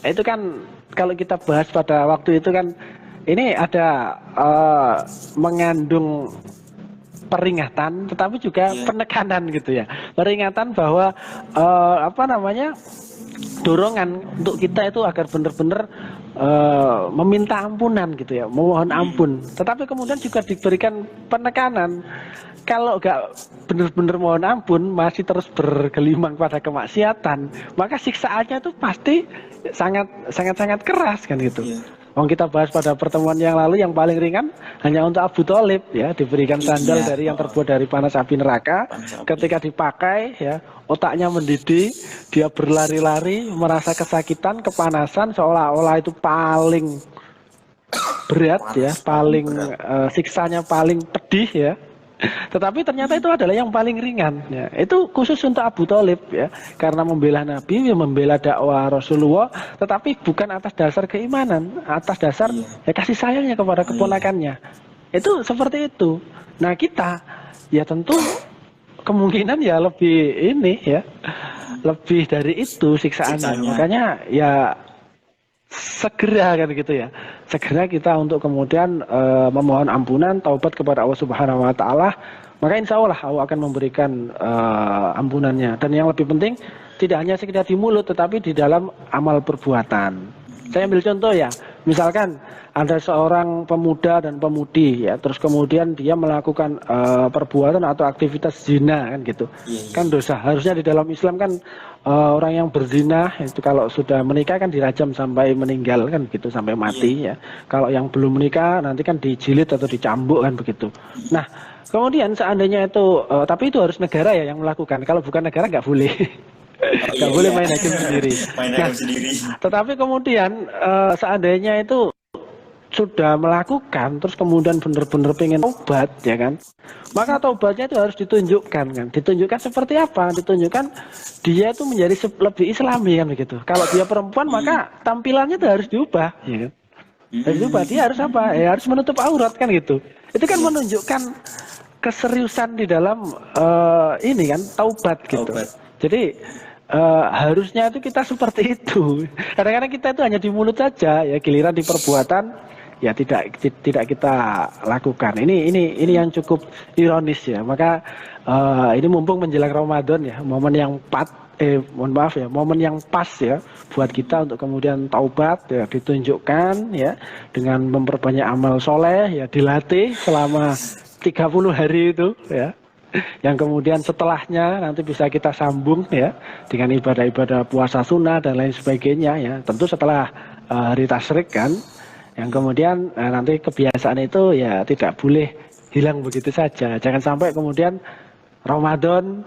Itu kan kalau kita bahas pada waktu itu kan ini ada mengandung peringatan tetapi juga penekanan gitu ya. Peringatan bahwa apa namanya? Dorongan untuk kita itu agar benar-benar meminta ampunan gitu ya, memohon ampun. Tetapi kemudian juga diberikan penekanan kalau gak benar-benar mohon ampun masih terus bergelimang pada kemaksiatan, maka siksaannya itu pasti sangat keras kan gitu. Yang kita bahas pada pertemuan yang lalu yang paling ringan hanya untuk Abu Thalib ya diberikan sandal dari yang terbuat dari panas api neraka. Ketika dipakai ya otaknya mendidih, dia berlari-lari merasa kesakitan, kepanasan seolah-olah itu paling berat ya, paling siksanya paling pedih ya. Tetapi ternyata itu adalah yang paling ringan ya. Itu khusus untuk Abu Thalib ya, karena membela Nabi, membela dakwah Rasulullah, tetapi bukan atas dasar keimanan, atas dasar ya kasih sayangnya kepada keponakannya. Itu seperti itu. Nah kita ya tentu kemungkinan ya lebih ini ya, lebih dari itu siksaannya. Makanya ya segera kan gitu ya, segera kita untuk kemudian memohon ampunan, taubat kepada Allah Subhanahu Wa Taala, maka insya Allah Allah akan memberikan ampunannya. Dan yang lebih penting tidak hanya sekedar di mulut tetapi di dalam amal perbuatan. Saya ambil contoh ya, misalkan ada seorang pemuda dan pemudi ya, terus kemudian dia melakukan perbuatan atau aktivitas zina kan gitu, kan dosa. Harusnya di dalam Islam kan orang yang berzina itu kalau sudah menikah kan dirajam sampai meninggal kan gitu, sampai mati ya. Kalau yang belum menikah nanti kan dijilid atau dicambuk kan begitu. Nah kemudian seandainya itu, tapi itu harus negara ya yang melakukan. Kalau bukan negara nggak boleh. Nggak boleh main hakim sendiri. Tetapi kemudian seandainya itu sudah melakukan terus kemudian benar-benar pengen taubat ya kan, maka taubatnya itu harus ditunjukkan kan. Ditunjukkan seperti apa? Ditunjukkan dia itu menjadi lebih Islami kan begitu. Kalau dia perempuan maka tampilannya itu harus diubah ya kan. Harus diubah, dia harus apa? Ya harus menutup aurat kan gitu. Itu kan menunjukkan keseriusan di dalam ini kan taubat gitu. Jadi harusnya itu kita seperti itu. Kadang-kadang kita itu hanya di mulut saja ya, giliran di perbuatan ya tidak kita lakukan. Ini yang cukup ironis ya. Maka ini mumpung menjelang Ramadan ya, momen yang momen yang pas ya buat kita untuk kemudian taubat ya, ditunjukkan ya dengan memperbanyak amal soleh ya, dilatih selama 30 hari itu ya. Yang kemudian setelahnya nanti bisa kita sambung ya dengan ibadah-ibadah puasa sunnah dan lain sebagainya ya. Tentu setelah hari tasyrik kan. Yang kemudian nanti kebiasaan itu ya tidak boleh hilang begitu saja. Jangan sampai kemudian Ramadan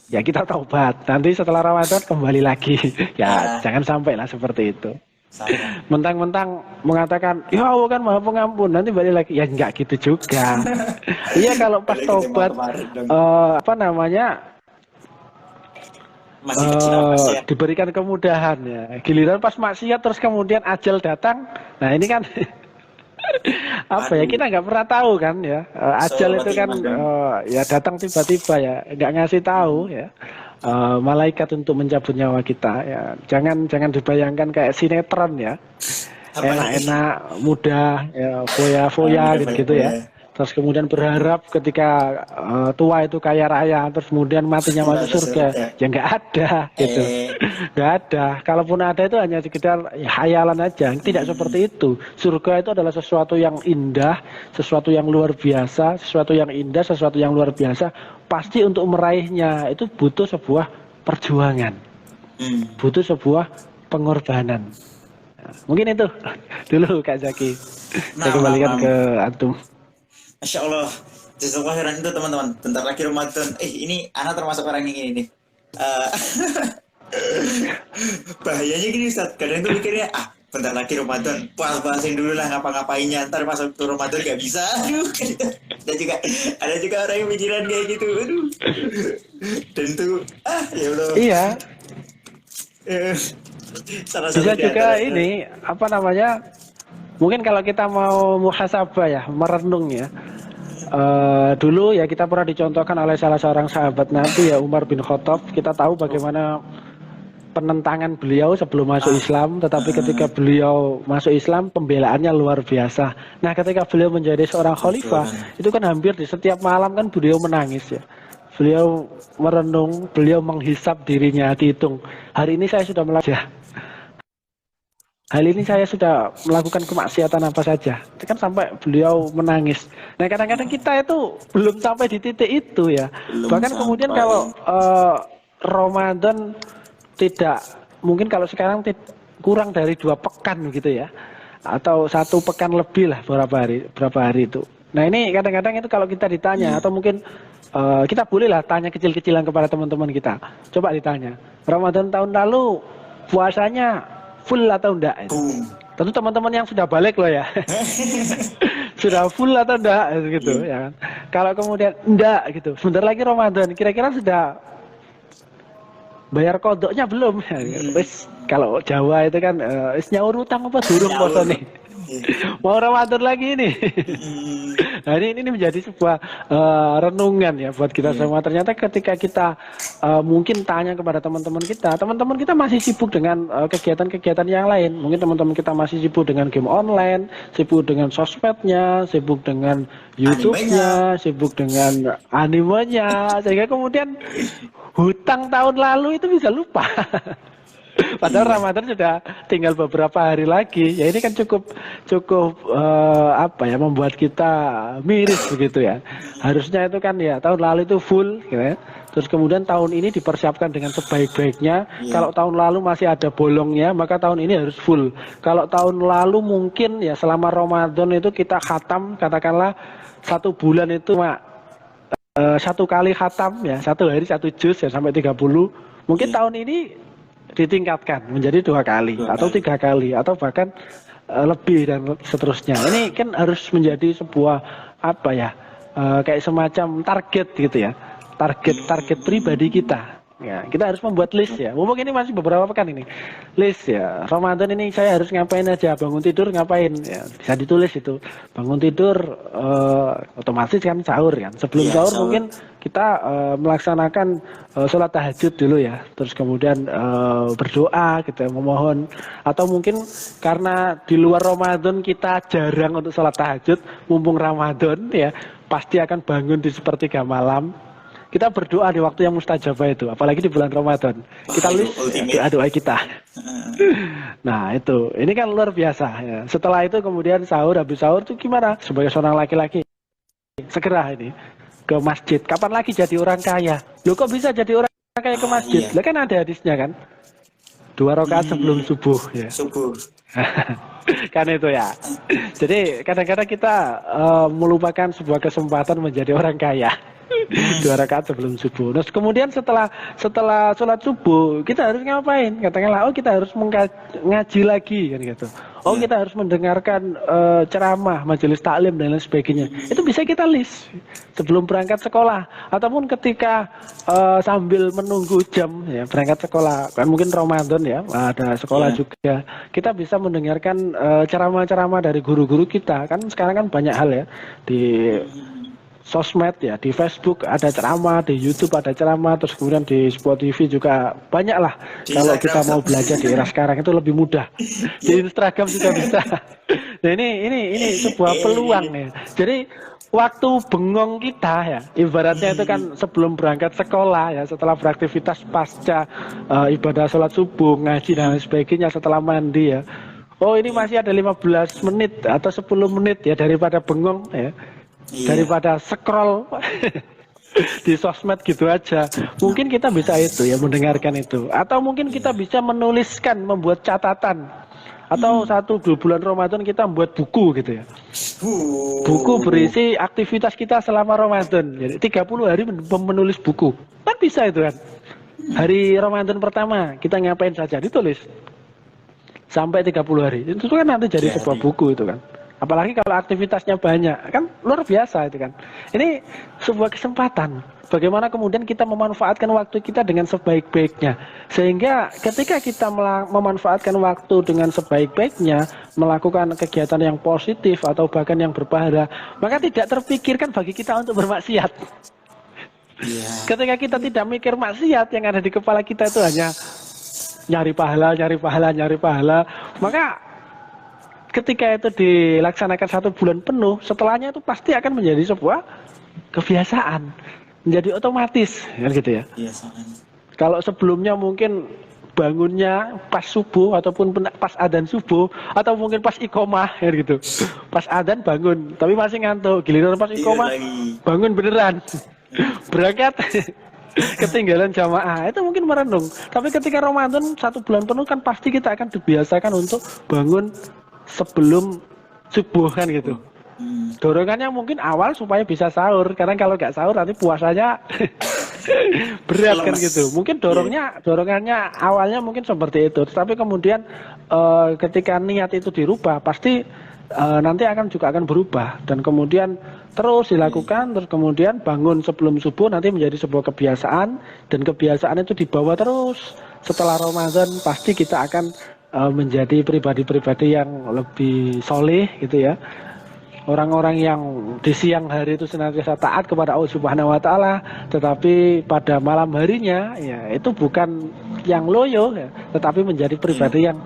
ya kita taubat, nanti setelah Ramadan kembali lagi. Ya jangan sampai lah seperti itu. Mentang-mentang mengatakan ya Allah kan Maha Pengampun, nanti balik lagi. Ya enggak gitu juga. Iya kalau pas taubat masih kecil ya. Diberikan kemudahan ya. Giliran pas maksiat terus kemudian ajal datang. Nah ini kan ya kita nggak pernah tahu kan ya. Ajal itu kan ya datang tiba-tiba ya, nggak ngasih tahu ya. Malaikat untuk mencabut nyawa kita ya. Jangan dibayangkan kayak sinetron ya. Enak-enak, mudah, ya, foya-foya gitu ya. Terus kemudian berharap ketika tua itu kaya raya, terus kemudian matinya masuk surga. Ya nggak ada gitu. Nggak ada. Kalaupun ada itu hanya sekedar ya, hayalan aja. Tidak seperti itu. Surga itu adalah sesuatu yang indah, sesuatu yang luar biasa, sesuatu yang indah, sesuatu yang luar biasa. Pasti untuk meraihnya itu butuh sebuah perjuangan. Butuh sebuah pengorbanan. Nah, mungkin itu dulu Kak Zaki. Saya kembalikan ke antum. Masya Allah, jazakallah khairan itu teman-teman. Bentar lagi Ramadan. Ini Ana termasuk orang yang ini nih. Bahayanya gini Ustaz. Kadang tuh mikirnya, bentar lagi Ramadan, puas-puasin dulu lah ngapa-ngapainnya. Ntar masuk ke Ramadan gak bisa. Aduh, ada juga orang yang pikiran kayak gitu. Aduh. Dan tuh, ya Allah. Iya. Salah-salah bisa juga ini mungkin kalau kita mau muhasabah ya, merenung ya. Dulu ya kita pernah dicontohkan oleh salah seorang sahabat Nabi ya, Umar bin Khattab. Kita tahu bagaimana penentangan beliau sebelum masuk Islam, tetapi ketika beliau masuk Islam pembelaannya luar biasa. Nah ketika beliau menjadi seorang khalifah, itu kan hampir di setiap malam kan beliau menangis ya. Beliau merenung, beliau menghisap dirinya, dihitung. Hari ini saya sudah melakukan kemaksiatan apa saja. Itu kan sampai beliau menangis. Nah kadang-kadang kita itu belum sampai di titik itu ya. Bahkan kemudian kalau Ramadan mungkin kalau sekarang kurang dari 2 pekan gitu ya. Atau 1 pekan lebih lah berapa hari itu. Nah ini kadang-kadang itu kalau kita ditanya atau mungkin kita bolehlah tanya kecil-kecilan kepada teman-teman kita. Coba ditanya, Ramadan tahun lalu puasanya full atau enggak? Tentu teman-teman yang sudah balik loh ya. Sudah full atau enggak gitu ya kan. Kalau kemudian enggak gitu. Sebentar lagi Ramadan, kira-kira sudah bayar kodoknya belum? Wis kalau Jawa itu kan nyaur utang apa durung poso nih. Mau Ramadan lagi ini. Nah ini menjadi sebuah renungan ya buat kita semua. Ternyata ketika kita mungkin tanya kepada teman-teman kita masih sibuk dengan kegiatan-kegiatan yang lain. Mungkin teman-teman kita masih sibuk dengan game online, sibuk dengan sosmednya, sibuk dengan YouTube-nya, sibuk dengan animenya, sehingga kemudian hutang tahun lalu itu bisa lupa. Padahal Ramadan sudah tinggal beberapa hari lagi. Ya ini kan cukup membuat kita miris begitu ya. Harusnya itu kan ya tahun lalu itu full gitu ya. Terus kemudian tahun ini dipersiapkan dengan sebaik-baiknya. Kalau tahun lalu masih ada bolongnya, maka tahun ini harus full. Kalau tahun lalu mungkin ya selama Ramadan itu kita khatam, katakanlah 1 bulan itu 1 kali khatam ya, 1 hari 1 juz ya sampai 30. Mungkin tahun ini ditingkatkan menjadi 2 kali atau 3 kali atau bahkan lebih dan seterusnya. Ini kan harus menjadi sebuah apa ya, kayak semacam target gitu ya, target pribadi kita. Ya, kita harus membuat list ya. Mumpung ini masih beberapa pekan ini, list ya. Ramadan ini saya harus ngapain aja, bangun tidur ngapain ya, bisa ditulis itu. Bangun tidur otomatis kan sahur kan. Sebelum Iya, sahur sahur. mungkin kita melaksanakan sholat tahajud dulu ya. Terus kemudian berdoa gitu, memohon. Atau mungkin karena di luar Ramadan kita jarang untuk sholat tahajud, mumpung Ramadan ya, pasti akan bangun di sepertiga malam. Kita berdoa di waktu yang mustajabah itu, apalagi di bulan Ramadan. Kita Wah, itu list ultimate. doa-doa kita. Nah itu, ini kan luar biasa ya. Setelah itu kemudian sahur, habis sahur itu gimana? Sebagai seorang laki-laki, segera ini ke masjid. Kapan lagi jadi orang kaya? Loh kok bisa jadi orang kaya ke masjid? Iya. Lah kan ada hadisnya kan? 2 rakaat sebelum subuh ya. Subuh. Kan itu ya. Jadi kadang-kadang kita melupakan sebuah kesempatan menjadi orang kaya. 2 rakaat sebelum subuh. Terus kemudian setelah sholat subuh kita harus ngapain? Katakanlah, kita harus ngaji lagi kan gitu. Kita harus mendengarkan ceramah, majelis taklim dan lain sebagainya. Itu bisa kita list sebelum berangkat sekolah ataupun ketika sambil menunggu jam ya berangkat sekolah. Kan mungkin Ramadan ya, ada sekolah juga. Kita bisa mendengarkan ceramah-ceramah dari guru-guru kita. Kan sekarang kan banyak hal ya di sosmed ya, di Facebook ada ceramah, di YouTube ada ceramah, terus kemudian di Spotify juga banyak lah. Kalau kita mau belajar di era sekarang itu lebih mudah. Di Instagram juga bisa. Nah ini sebuah peluang ya. Jadi waktu bengong kita ya, ibaratnya itu kan sebelum berangkat sekolah ya, setelah beraktivitas pasca ibadah sholat subuh, ngaji dan lain sebagainya, setelah mandi ya. Ini masih ada 15 menit atau 10 menit ya daripada bengong ya. Daripada scroll di sosmed gitu aja. Mungkin kita bisa itu ya, mendengarkan itu. Atau mungkin kita bisa menuliskan, membuat catatan. Atau 1-2 bulan Ramadan kita membuat buku gitu ya. Buku berisi aktivitas kita selama Ramadan. Jadi 30 hari menulis buku. Kan bisa itu kan. Hari Ramadan pertama kita ngapain saja ditulis. Sampai 30 hari. Itu kan nanti jadi sebuah buku itu kan. Apalagi kalau aktivitasnya banyak, kan luar biasa itu kan. Ini sebuah kesempatan. Bagaimana kemudian kita memanfaatkan waktu kita dengan sebaik-baiknya. Sehingga ketika kita memanfaatkan waktu dengan sebaik-baiknya, melakukan kegiatan yang positif atau bahkan yang berpahala, maka tidak terpikirkan bagi kita untuk bermaksiat. Ketika kita tidak mikir maksiat, yang ada di kepala kita itu hanya nyari pahala, maka ketika itu dilaksanakan 1 bulan penuh, setelahnya itu pasti akan menjadi sebuah kebiasaan, menjadi otomatis, kan gitu ya. Kalau sebelumnya mungkin bangunnya pas subuh ataupun pas adzan subuh atau mungkin pas iqomah, ya gitu. Pas adzan bangun, tapi masih ngantuk. Giliran pas iqomah bangun beneran, berangkat. Ketinggalan jamaah itu mungkin merenung. Tapi ketika Ramadan 1 bulan penuh kan pasti kita akan dibiasakan untuk bangun sebelum subuh kan gitu. Dorongannya mungkin awal supaya bisa sahur, karena kalau nggak sahur nanti puasanya berat kan gitu. Mungkin dorongannya awalnya mungkin seperti itu, tapi kemudian ketika niat itu dirubah pasti nanti juga akan berubah, dan kemudian terus dilakukan, terus kemudian bangun sebelum subuh nanti menjadi sebuah kebiasaan, dan kebiasaan itu dibawa terus setelah Ramadan. Pasti kita akan menjadi pribadi-pribadi yang lebih soleh gitu ya. Orang-orang yang di siang hari itu senantiasa taat kepada Allah Subhanahu wa taala, tetapi pada malam harinya ya itu bukan yang loyo ya, tetapi menjadi pribadi yang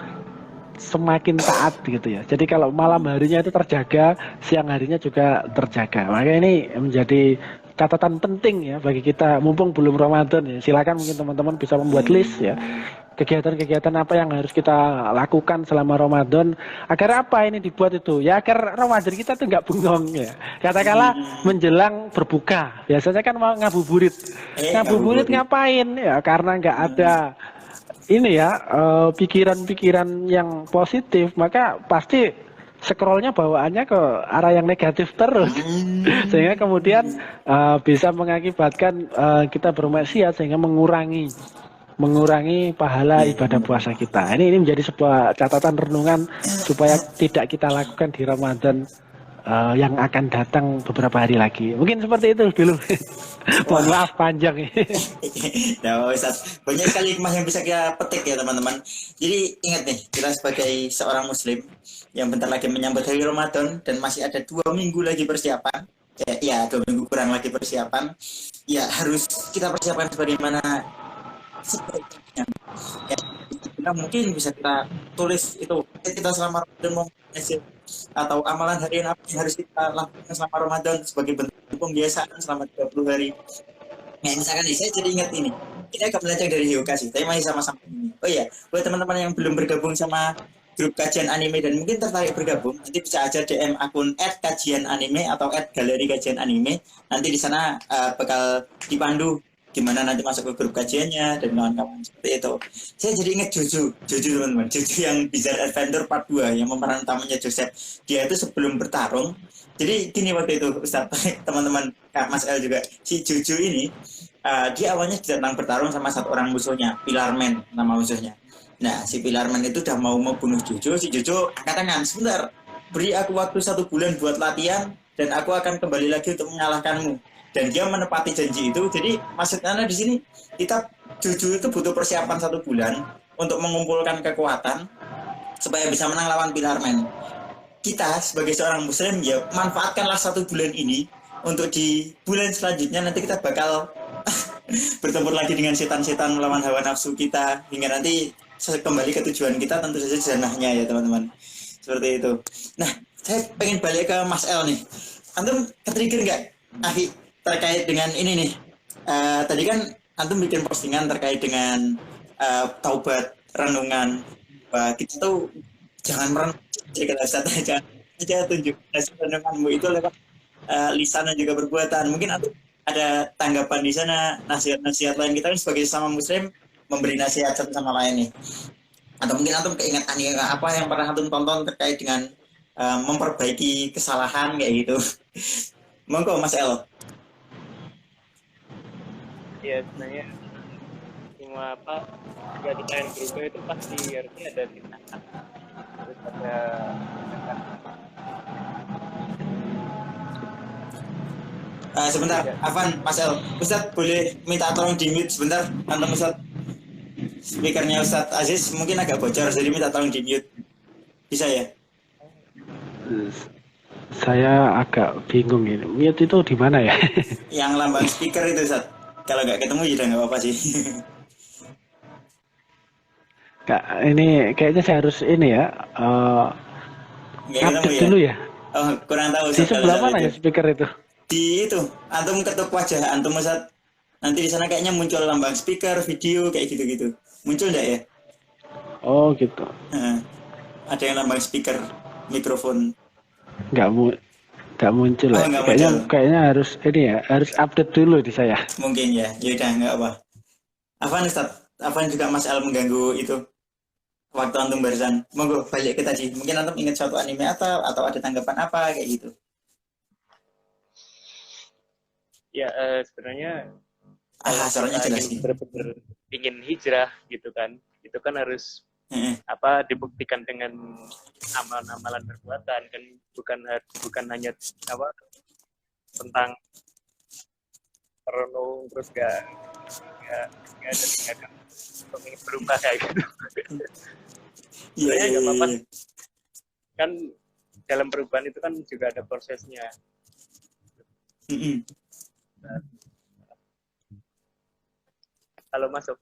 semakin taat gitu ya. Jadi kalau malam harinya itu terjaga, siang harinya juga terjaga. Maka ini menjadi catatan penting ya bagi kita mumpung belum Ramadan ya. Silakan mungkin teman-teman bisa membuat list ya. Kegiatan-kegiatan apa yang harus kita lakukan selama Ramadan, agar apa ini dibuat itu ya, agar Ramadan kita tuh nggak bengong ya. Katakanlah menjelang berbuka, biasanya kan mau ngabuburit. Ngabuburit ngapain ya? Karena nggak ada ini ya pikiran-pikiran yang positif, maka pasti scrollnya bawaannya ke arah yang negatif terus, sehingga kemudian bisa mengakibatkan kita bermaksiat, sehingga mengurangi mengurangi pahala Iya, ibadah benar. puasa kita. Ini menjadi sebuah catatan renungan supaya tidak kita lakukan di Ramadan yang akan datang beberapa hari lagi. Mungkin seperti itu dulu. Mohon Wah, maaf panjang. nah, Ustaz, banyak sekali hikmah yang bisa kita petik ya teman-teman. Jadi ingat nih, kita sebagai seorang Muslim yang bentar lagi menyambut hari Ramadan dan masih ada 2 minggu lagi persiapan. Ya, 2 minggu kurang lagi persiapan. Ya harus kita persiapkan sebagaimana sebaiknya. Ya, kita mungkin bisa kita tulis itu kita selama Ramadan mau hasil atau amalan harian apa yang harus kita lakukan selama Ramadan sebagai bentuk pembiasaan selama 30 hari. Nah, misalkan nih, saya jadi ingat ini. Ini agak melenceng dari Hyoka sih, tapi masih sama-sama ini. Oh iya, buat teman-teman yang belum bergabung sama grup kajian anime dan mungkin tertarik bergabung, nanti bisa aja DM akun @kajiananime atau @galeri-kajian-anime. Nanti di sana bakal dipandu gimana nanti masuk ke grup kajiannya dan kawan-kawan seperti itu. Saya jadi ingat Jojo teman-teman, Jojo yang Bizarre Adventure Part 2 yang pemeran utamanya Joseph. Dia itu sebelum bertarung, jadi gini waktu itu Ustaz, teman-teman Kak Mas El juga, si Jojo ini dia awalnya sedang bertarung sama satu orang musuhnya, Pilarman nama musuhnya. Nah, si Pilarman itu udah mau membunuh Jojo, si Jojo angkat tangan, sebentar, beri aku waktu 1 bulan buat latihan, dan aku akan kembali lagi untuk mengalahkanmu. Dan dia menepati janji itu, jadi maksudnya di sini, kita Jojo itu butuh persiapan 1 bulan untuk mengumpulkan kekuatan, supaya bisa menang lawan Pilarman. Kita sebagai seorang muslim ya manfaatkanlah 1 bulan ini untuk di bulan selanjutnya nanti kita bakal bertempur lagi dengan setan-setan melawan hawa nafsu kita hingga nanti kembali ke tujuan kita tentu saja jannahnya ya teman-teman seperti itu. Nah saya pengen balik ke Mas El nih, antum ketrigger nggak Afi terkait dengan ini nih. Tadi kan antum bikin postingan terkait dengan taubat renungan bahwa kita tuh jangan merenung jika jangan aja tunjuk hasil renunganmu itu lewat lisan dan juga perbuatan. Mungkin atau ada tanggapan di sana, nasihat-nasihat lain kita kan sebagai sama muslim memberi nasihat satu sama lain nih. Atau mungkin antum keingetan apa yang pernah antum tonton terkait dengan memperbaiki kesalahan kayak gitu. Monggo Mas El. Ya sebenarnya semua apa jika kita yang berubah itu pasti harusnya ada tindakan, terus ada Sebentar, tidak. Afan, Mas El. Ustadz boleh minta tolong di mute sebentar, antum Ustadz. Speakernya Ustadz Aziz mungkin agak bocor, jadi minta tolong di mute. Bisa ya? Saya agak bingung ini. Mute itu di mana ya? Yang lambang speaker itu Ustadz. Kalau nggak ketemu ya nggak apa-apa sih. Kak, ini kayaknya saya harus ini ya. Nggak ketemu Update ya? dulu ya. Oh, kurang tahu Di Ustadz kalau sebelah soal mana itu. ya speaker itu? Di itu, antum ketuk wajah antum Ustadz. Nanti di sana kayaknya muncul lambang speaker, video kayak gitu-gitu. Muncul nggak ya? Oh gitu. Ada yang lambang speaker, mikrofon. Nggak mu nggak muncul Oh, ya. nggak Kayaknya muncul. kayaknya harus ini ya, harus update dulu di saya. Mungkin ya. Ya udah nggak apa. Afan Ustadz, Afan juga Mas Al mengganggu itu waktu antum barusan. Monggo balik ke tadi. Mungkin antum ingat suatu anime atau ada tanggapan apa kayak gitu. Ya sebenarnya kalau Suaranya kita jelas ingin nih. benar-benar ingin hijrah gitu kan, itu kan harus apa dibuktikan dengan amalan-amalan perbuatan kan, bukan hanya apa tentang merenung terus gak ada tindakan untuk ingin berubah kayak gitu. Sebenarnya nggak apa-apa kan, dalam perubahan itu kan juga ada prosesnya. Kalau masuk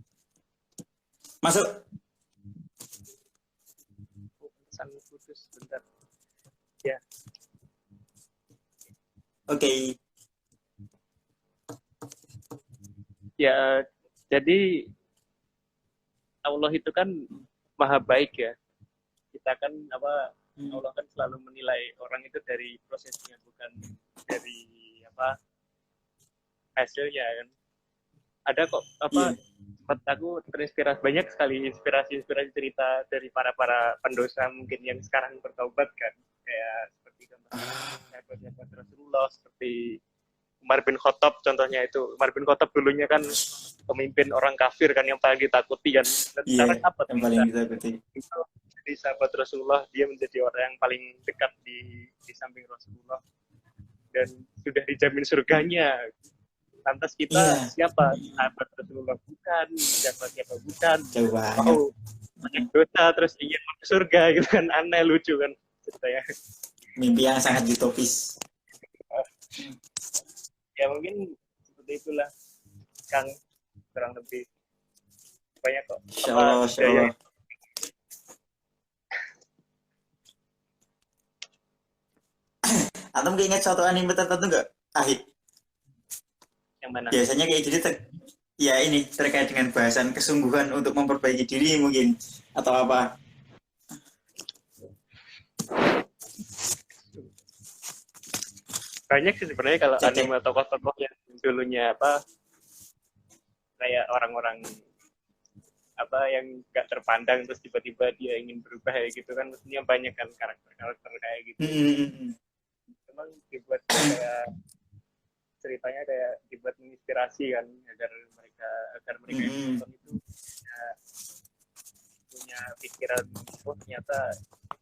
pesan putus bentar ya. Oke. Ya jadi Allah itu kan maha baik ya. Kita kan apa, Allah kan selalu menilai orang itu dari prosesnya, bukan dari apa hasilnya kan. Ada kok apa aku terinspirasi banyak sekali inspirasi cerita dari para pendosa mungkin yang sekarang bertaubat kan, kayak seperti sahabat Rasulullah, seperti Umar bin Khattab contohnya. Itu Umar bin Khattab dulunya kan pemimpin orang kafir kan yang paling ditakuti kan. Dan Iya, sekarang apa yang tuh paling ditakuti. jadi sahabat Rasulullah, dia menjadi orang yang paling dekat di samping Rasulullah dan sudah dijamin surganya. Lantas kita Iya, siapa? Sahabat Rasulullah bukan, siapa bukan. jauh banget. Mau banyak dosa terus ingin masuk surga gitu kan, aneh lucu kan ceritanya. Mimpi yang sangat utopis. Ya mungkin seperti itulah Kang, kurang lebih banyak kok. Insya Allah, insya Allah. Antum keinget suatu anime tertentu nggak? Ahid. Yang mana? Biasanya kayak gini ya ini terkait dengan bahasan kesungguhan untuk memperbaiki diri mungkin atau apa? Banyak sih sebenarnya kalau Cek. anime tokoh-tokoh yang dulunya apa kayak orang-orang apa yang nggak terpandang terus tiba-tiba dia ingin berubah kayak gitu kan, mestinya banyak kan karakter-karakter kayak gitu. Memang dibuat kayak ceritanya kayak dibuat menginspirasi kan agar mereka yang nonton itu punya pikiran, oh ternyata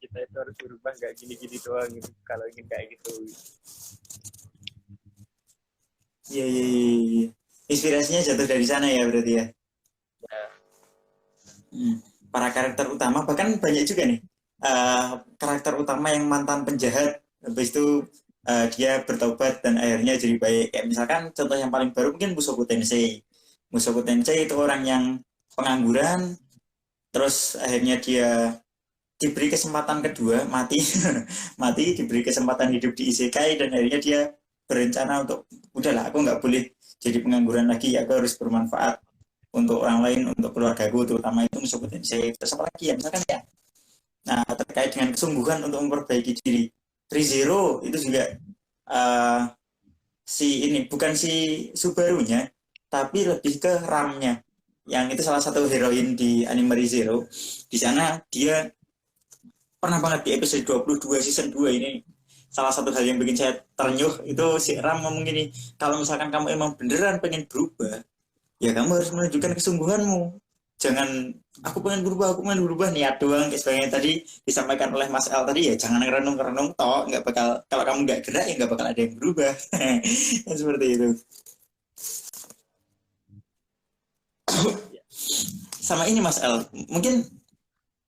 kita itu harus berubah, nggak gini-gini doang gitu kalau ingin kayak gitu. Iya. Inspirasinya jatuh dari sana ya berarti ya. Para karakter utama bahkan banyak juga nih karakter utama yang mantan penjahat, habis itu dia bertobat dan akhirnya jadi baik. Kayak misalkan contoh yang paling baru mungkin Mushoku Tensei. Mushoku Tensei itu orang yang pengangguran, terus akhirnya dia diberi kesempatan kedua, mati diberi kesempatan hidup di isekai dan akhirnya dia berencana untuk udahlah aku nggak boleh jadi pengangguran lagi, aku harus bermanfaat untuk orang lain, untuk keluargaku, terutama itu Mushoku Tensei. Terus apa lagi ya misalkan ya, nah terkait dengan kesungguhan untuk memperbaiki diri, ReZero itu juga bukan si Subarunya tapi lebih ke Ramnya, yang itu salah satu heroin di anime ReZero. Di sana dia pernah banget di episode 22 season 2 ini, salah satu hal yang bikin saya ternyuh itu si Ram ngomong gini, kalau misalkan kamu emang beneran pengen berubah ya kamu harus menunjukkan kesungguhanmu, jangan aku pengen berubah niat doang kayak sebagainya tadi disampaikan oleh Mas Al tadi, ya jangan renung toh, nggak bakal, kalau kamu nggak gerak ya nggak bakal ada yang berubah. Seperti itu. Sama ini Mas Al, mungkin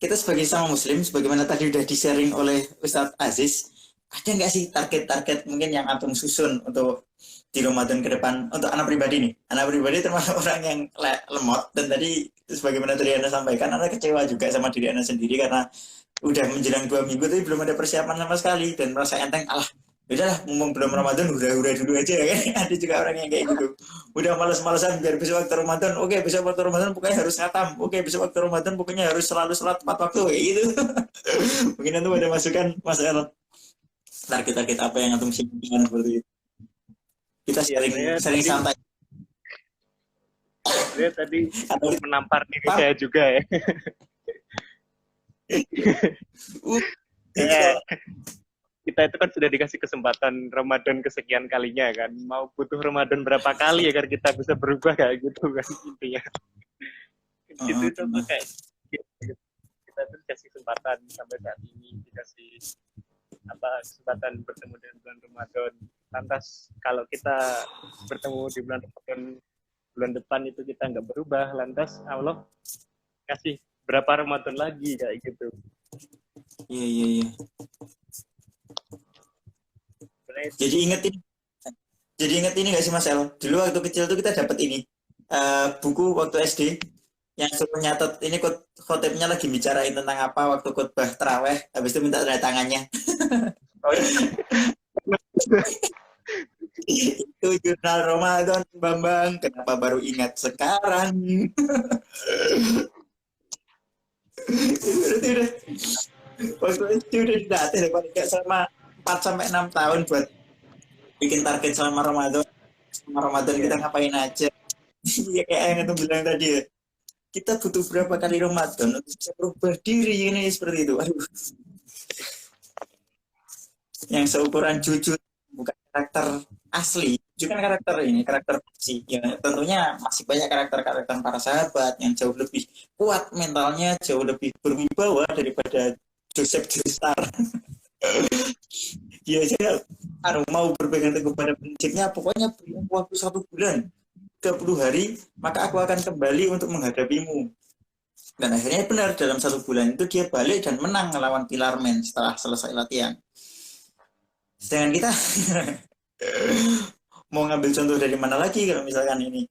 kita sebagai sama muslim, sebagaimana tadi udah di-sharing oleh Ustadz Aziz, ada nggak sih target-target mungkin yang antum susun untuk di Ramadan ke depan? Untuk anak pribadi nih, anak pribadi termasuk orang yang lemot, dan tadi sebagaimana tadi Anda sampaikan, Anda kecewa juga sama diri Anda sendiri karena udah menjelang 2 minggu tapi belum ada persiapan sama sekali dan merasa enteng, udahlah mumpung belum Ramadan hura-hura dulu aja kan. Ada juga orang yang kayak gitu, udah males-malesan biar besok waktu Ramadan, oke besok waktu Ramadan pokoknya harus khatam, oke besok waktu Ramadan pokoknya harus selalu sholat 4 waktu kayak gitu. Mungkin antum ada masukan Mas El, target-target apa yang antum simpan seperti itu? Kita sering santai. Dia tadi menampar diri saya juga ya. Kita itu kan sudah dikasih kesempatan Ramadan kesekian kalinya kan, mau butuh Ramadan berapa kali agar kita bisa berubah kayak gitu kan intinya. Itu kayak kita tuh dikasih kesempatan sampai saat ini, dikasih kesempatan bertemu dengan bulan Ramadan. Lantas kalau kita bertemu di bulan Ramadan bulan depan itu kita nggak berubah, lantas Allah kasih berapa Ramadan lagi kayak gitu. Iya. Jadi inget ini nggak sih Mas El? Dulu waktu kecil tuh kita dapat ini buku waktu SD yang suruh nyatet ini khotibnya lagi bicarain tentang apa waktu khutbah taraweh, habis itu minta tanda tangannya. Oh, iya. Itu jurnal Ramadan Bambang, kenapa baru ingat sekarang? Berarti udah waktu itu udah dilatih paling nggak selama 4-6 tahun buat bikin target selama Ramadan. Selama Ramadan kita ngapain aja? Ya kayak yang itu bilang tadi ya, kita butuh berapa kali Ramadan untuk bisa berubah diri ini seperti itu. Aduh. Yang seukuran jujur, bukan karakter asli, menunjukkan karakter sih ya, tentunya masih banyak karakter para sahabat yang jauh lebih kuat mentalnya, jauh lebih berwibawa daripada Joseph Joestar. Dia aja mau berpegang teguh pada prinsipnya, pokoknya beri waktu 1 bulan 30 hari maka aku akan kembali untuk menghadapimu. Dan akhirnya benar, dalam 1 bulan itu dia balik dan menang melawan Pillarman setelah selesai latihan. Sedangkan kita mau ngambil contoh dari mana lagi kalau misalkan ini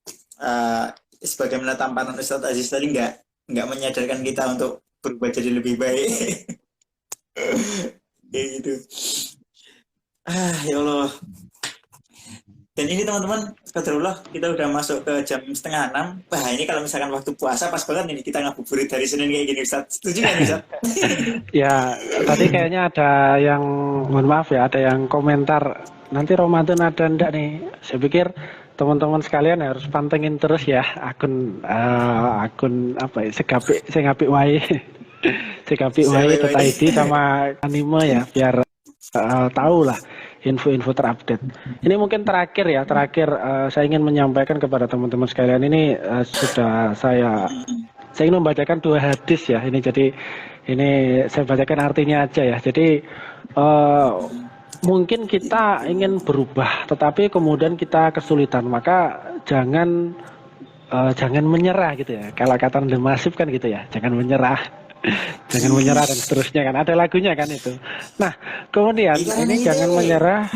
sebagaimana tamparan Ustadz Aziz tadi nggak menyadarkan kita untuk berubah jadi lebih baik. Kayak gitu. Ya Allah. Dan ini teman-teman, qadarullah kita udah masuk ke jam 5:30. Wah, ini kalau misalkan waktu puasa pas banget ini kita ngabuburit hari Senin kayak gini, Ustaz. Setuju nggak, Ustaz? Ya, tadi kayaknya ada yang, mohon maaf ya, ada yang komentar, nanti Ramadan ada enggak nih? Saya pikir teman-teman sekalian harus pantengin terus ya akun apa ya, Segapik Wae. Segapik Wae.id sama anime ya, biar tahu lah info-info terupdate. Ini mungkin terakhir saya ingin menyampaikan kepada teman-teman sekalian ini saya ingin membacakan 2 hadis ya. Ini saya bacakan artinya aja ya. Jadi mungkin kita ingin berubah tetapi kemudian kita kesulitan, maka jangan menyerah gitu ya. Kalau kata Ndel Masif kan gitu ya, jangan menyerah. Jangan menyerah dan seterusnya kan, ada lagunya kan itu. Nah kemudian ini jangan menyerah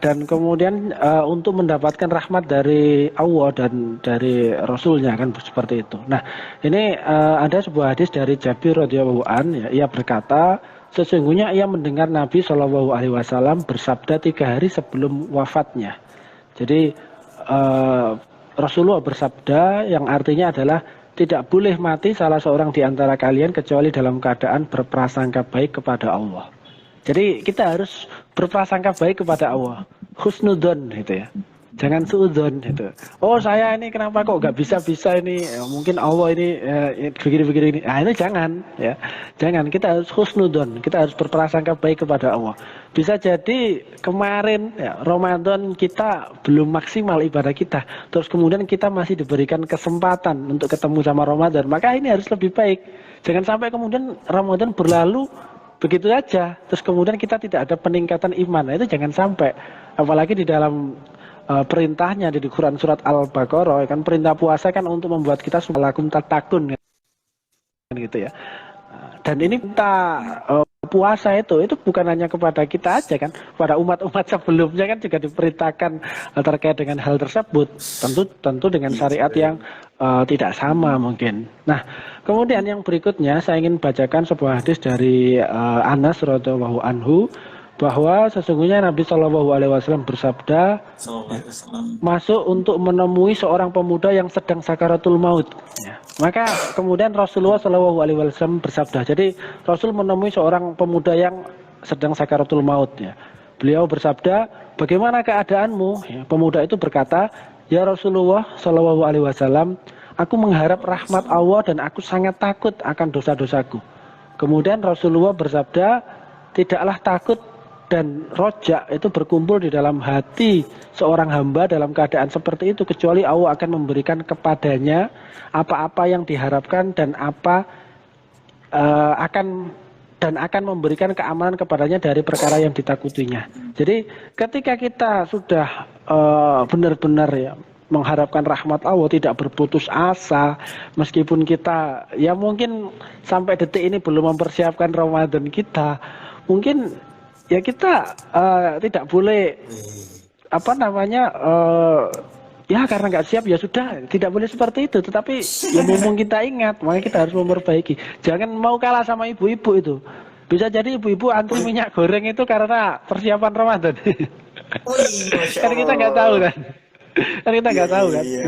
dan kemudian untuk mendapatkan rahmat dari Allah dan dari Rasulnya kan, seperti itu. Nah ini ada sebuah hadis dari Jabir radhiyallahu an ya, ia berkata sesungguhnya ia mendengar Nabi SAW bersabda 3 hari sebelum wafatnya. Jadi Rasulullah bersabda yang artinya adalah tidak boleh mati salah seorang di antara kalian kecuali dalam keadaan berprasangka baik kepada Allah. Jadi kita harus berprasangka baik kepada Allah. Husnudzon gitu ya. Jangan suudzon gitu. Oh saya ini kenapa kok nggak bisa ini? Ya, mungkin Allah ini begini-begini ini. Nah ini jangan ya. Jangan, kita harus husnudzon. Kita harus berprasangka baik kepada Allah. Bisa jadi kemarin ya, Ramadan kita belum maksimal ibadah kita. Terus kemudian kita masih diberikan kesempatan untuk ketemu sama Ramadan. Maka ini harus lebih baik. Jangan sampai kemudian Ramadan berlalu begitu saja. Terus kemudian kita tidak ada peningkatan iman. Nah, itu jangan sampai. Apalagi di dalam perintahnya di Quran surat Al-Baqarah kan, perintah puasa kan untuk membuat kita lakum tatakun kan gitu ya. Dan ini kita puasa itu bukan hanya kepada kita aja kan, pada umat-umat sebelumnya kan juga diperintahkan terkait dengan hal tersebut. Tentu dengan syariat yang tidak sama mungkin. Nah, kemudian yang berikutnya saya ingin bacakan sebuah hadis dari Anas radhiyallahu anhu, bahwa sesungguhnya Nabi SAW bersabda, masuk untuk menemui seorang pemuda yang sedang sakaratul maut. Ya. Maka kemudian Rasulullah SAW bersabda, jadi Rasul menemui seorang pemuda yang sedang sakaratul maut. Ya. Beliau bersabda, bagaimana keadaanmu? Ya. Pemuda itu berkata, ya Rasulullah SAW, aku mengharap rahmat Allah dan aku sangat takut akan dosa-dosaku. Kemudian Rasulullah bersabda, tidaklah takut dan rojak itu berkumpul di dalam hati seorang hamba dalam keadaan seperti itu kecuali Allah akan memberikan kepadanya apa-apa yang diharapkan dan akan memberikan keamanan kepadanya dari perkara yang ditakutinya. Jadi ketika kita sudah benar-benar ya mengharapkan rahmat Allah, tidak berputus asa meskipun kita ya mungkin sampai detik ini belum mempersiapkan Ramadan kita, mungkin ya kita tidak boleh ya karena nggak siap ya sudah, tidak boleh seperti itu. Tetapi ya mumpung kita ingat, makanya kita harus memperbaiki. Jangan mau kalah sama ibu-ibu itu. Bisa jadi ibu-ibu antri minyak goreng itu karena persiapan Ramadan. Kan kita nggak tahu kan.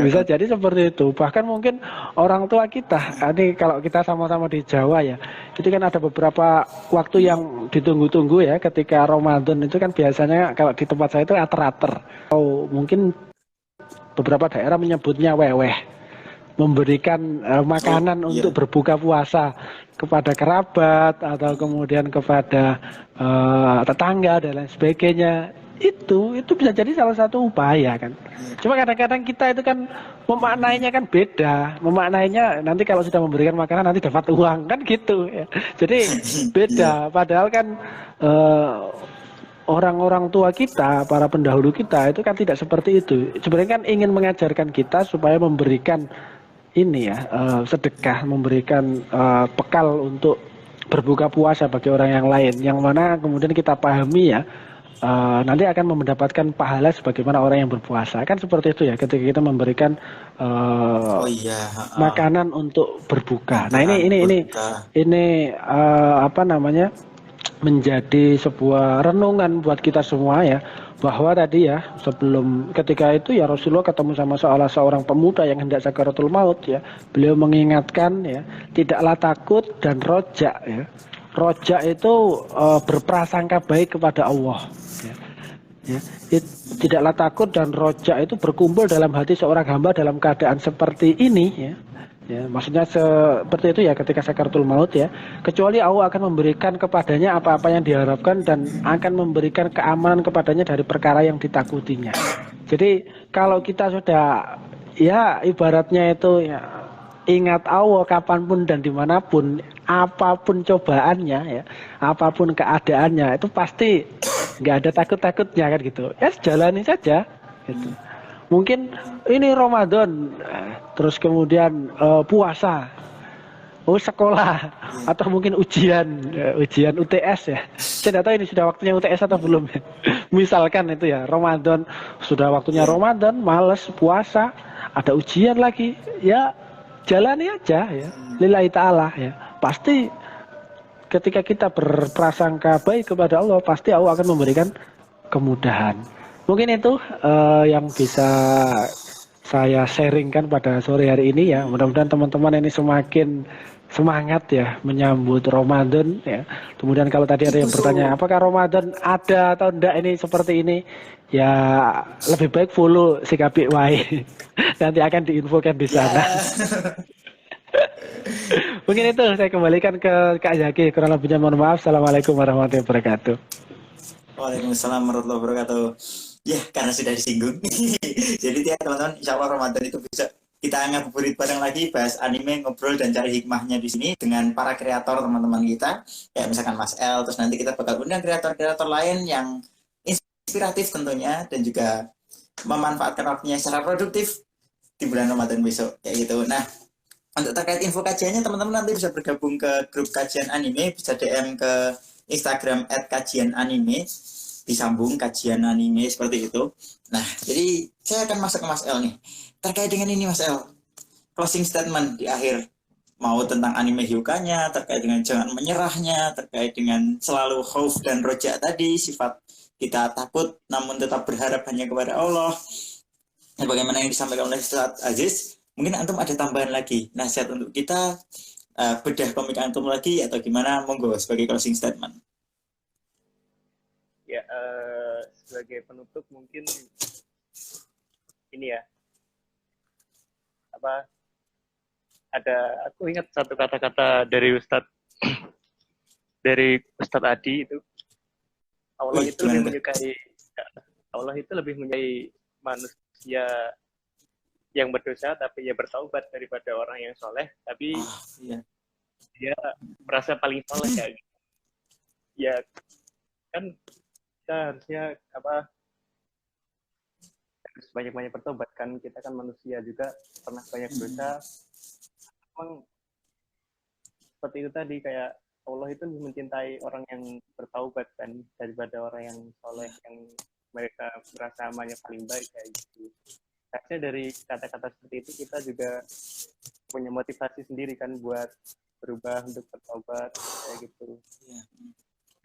Bisa jadi seperti itu. Bahkan mungkin orang tua kita, ini kalau kita sama-sama di Jawa ya, itu kan ada beberapa waktu yang ditunggu-tunggu ya ketika Ramadan itu kan biasanya kalau di tempat saya itu ater-ater. Atau mungkin beberapa daerah menyebutnya weweh, memberikan makanan untuk berbuka puasa kepada kerabat atau kemudian kepada tetangga dan lain sebagainya. itu bisa jadi salah satu upaya kan. Cuma kadang-kadang kita itu kan memaknainya kan beda. Memaknainya nanti kalau sudah memberikan makanan nanti dapat uang kan gitu ya. Jadi Iya. beda. Padahal kan eh, orang-orang tua kita, para pendahulu kita itu kan tidak seperti itu. Sebenarnya kan ingin mengajarkan kita supaya memberikan ini ya sedekah, memberikan bekal untuk berbuka puasa bagi orang yang lain. Yang mana kemudian kita pahami ya nanti akan mendapatkan pahala sebagaimana orang yang berpuasa kan seperti itu ya ketika kita memberikan Oh iya, heeh. makanan untuk berbuka. Nah Makanan berbuka. ini apa namanya menjadi sebuah renungan buat kita semua ya bahwa tadi ya sebelum ketika itu ya Rasulullah ketemu sama seorang pemuda yang hendak sakaratul maut ya beliau mengingatkan ya tidaklah takut dan rojak ya rojak itu berprasangka baik kepada Allah ya. Ya, tidaklah takut dan rojak itu berkumpul dalam hati seorang hamba dalam keadaan seperti ini ya. Ya, maksudnya seperti itu ya ketika sakaratul maut ya. Kecuali Allah akan memberikan kepadanya apa-apa yang diharapkan dan akan memberikan keamanan kepadanya dari perkara yang ditakutinya. Jadi kalau kita sudah ya ibaratnya itu ya ingat Allah kapanpun dan dimanapun, apapun cobaannya ya, apapun keadaannya itu pasti nggak ada takut-takutnya kan gitu. Ya jalani saja gitu. Mungkin ini Ramadan, terus kemudian puasa, oh sekolah, Iya. atau mungkin ujian, ujian UTS ya. Saya tidak tahu ini sudah waktunya UTS atau belum ya. Misalkan itu ya Ramadan, sudah waktunya Iya. Ramadan, males puasa, ada ujian lagi, ya jalani aja ya. Lillahi ta'ala ya. Pasti ketika kita berprasangka baik kepada Allah, pasti Allah akan memberikan kemudahan. Mungkin itu yang bisa saya sharingkan pada sore hari ini ya. Mudah-mudahan teman-teman ini semakin semangat ya menyambut Ramadan ya. Kemudian kalau tadi ada Itu yang bertanya so. apakah Ramadan ada atau enggak ini seperti ini, ya lebih baik follow si KPY. Nanti akan diinfokan di sana. Ya. Mungkin itu saya kembalikan ke Kak Zaki. Kurang lebihnya mohon maaf. Assalamualaikum warahmatullahi wabarakatuh. Waalaikumsalam warahmatullahi wabarakatuh. Ya, karena sudah disinggung. Jadi ya teman-teman, insya Allah Ramadan itu bisa kita ngabuburit bareng lagi, bahas anime, ngobrol dan cari hikmahnya di sini dengan para kreator teman-teman kita. Kayak misalkan Mas El, terus nanti kita bakal undang kreator-kreator lain yang inspiratif tentunya dan juga memanfaatkan waktunya secara produktif di bulan Ramadan besok kayak gitu. Nah, untuk terkait info kajiannya teman-teman nanti bisa bergabung ke grup kajian anime, bisa DM ke Instagram @kajiananime, disambung kajian anime seperti itu. Nah, jadi saya akan masuk ke Mas El nih. Terkait dengan ini Mas El, closing statement di akhir, mau tentang anime hyukanya, terkait dengan jangan menyerahnya, terkait dengan selalu khauf dan rojak tadi, sifat kita takut namun tetap berharap hanya kepada Allah. Nah, bagaimana yang disampaikan oleh Ustaz Aziz, mungkin antum ada tambahan lagi nasihat untuk kita, bedah komik antum lagi atau gimana, monggo sebagai closing statement. Ya, sebagai penutup mungkin ini ya, apa ada aku ingat satu kata-kata dari Ustadz Adi itu, Allah Wih, itu lebih gimana tuh? menyukai Allah itu lebih menyukai manusia yang berdosa tapi ya bertaubat daripada orang yang soleh tapi Ah, iya. dia merasa paling soleh ya. Ya kan kita harusnya harus banyak-banyak bertobat kan, kita kan manusia juga pernah banyak dosa. Memang seperti itu tadi, kayak Allah itu lebih mencintai orang yang bertaubat kan daripada orang yang soleh yang mereka merasa amalnya paling baik kayak gitu. Harusnya dari kata-kata seperti itu kita juga punya motivasi sendiri kan buat berubah untuk bertobat kayak gitu.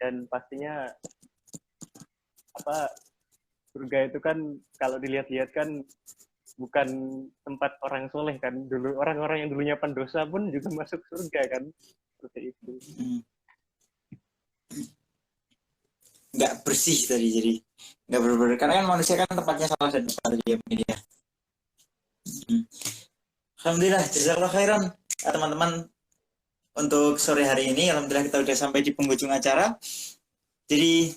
Dan pastinya surga itu kan kalau dilihat-lihat kan bukan tempat orang soleh kan, dulu orang-orang yang dulunya pendosa pun juga masuk surga kan, seperti itu. Nggak bersih tadi, jadi nggak benar-benar, karena kan manusia kan tempatnya salah dan benar dia begini ya. Alhamdulillah, jazakallah khairan teman-teman untuk sore hari ini. Alhamdulillah kita udah sampai di penghujung acara. Jadi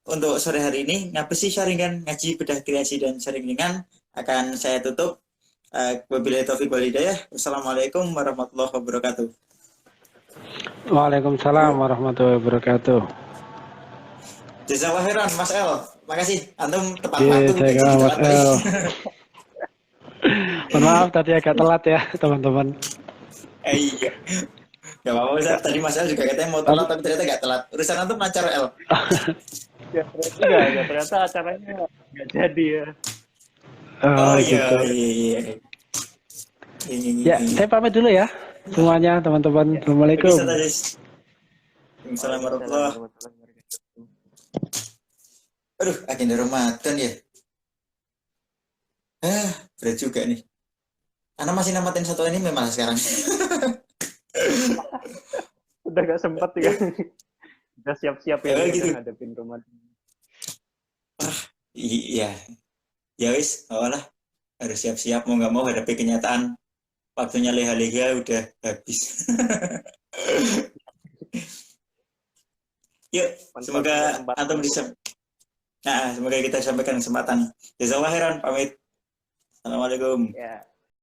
untuk sore hari ini ngabisi sharingan ngaji bedah kreasi dan sharingan akan saya tutup. Wabillahi taufiq wal hidayah. Wassalamualaikum warahmatullahi wabarakatuh. Waalaikumsalam warahmatullahi wabarakatuh. Jazakallah khairan Mas El. Makasih. Antum tepat Oke, waktu saya gaji kira Mas telat tadi. El. Mohon maaf tadi agak telat ya teman-teman. Iya. Gak apa-apa Ustaz. Tadi Mas El juga katanya mau telat tapi ternyata gak telat. Urusan antum lancar El. Ya, ternyata acaranya nggak jadi ya. Oh iya. Gitu. Iya. Ya, saya pamit dulu ya semuanya teman-teman. Assalamualaikum. Waalaikumsalam warahmatullahi wabarakatuh. Aduh, agenda Ramadan ya. Berat juga nih. Karena masih namatin satu anime malah sekarang. Udah gak sempat ya. Udah siap-siap ya gitu. ngadepin Ramadan. Iya. Ya wis, lah. Harus siap-siap mau nggak mau hadapi kenyataan. Waktunya leha-leha udah habis. Yuk, semoga antum bisa. Nah, semoga kita sampaikan kesempatan. Jazakallah khairan, pamit. Assalamualaikum. Ya.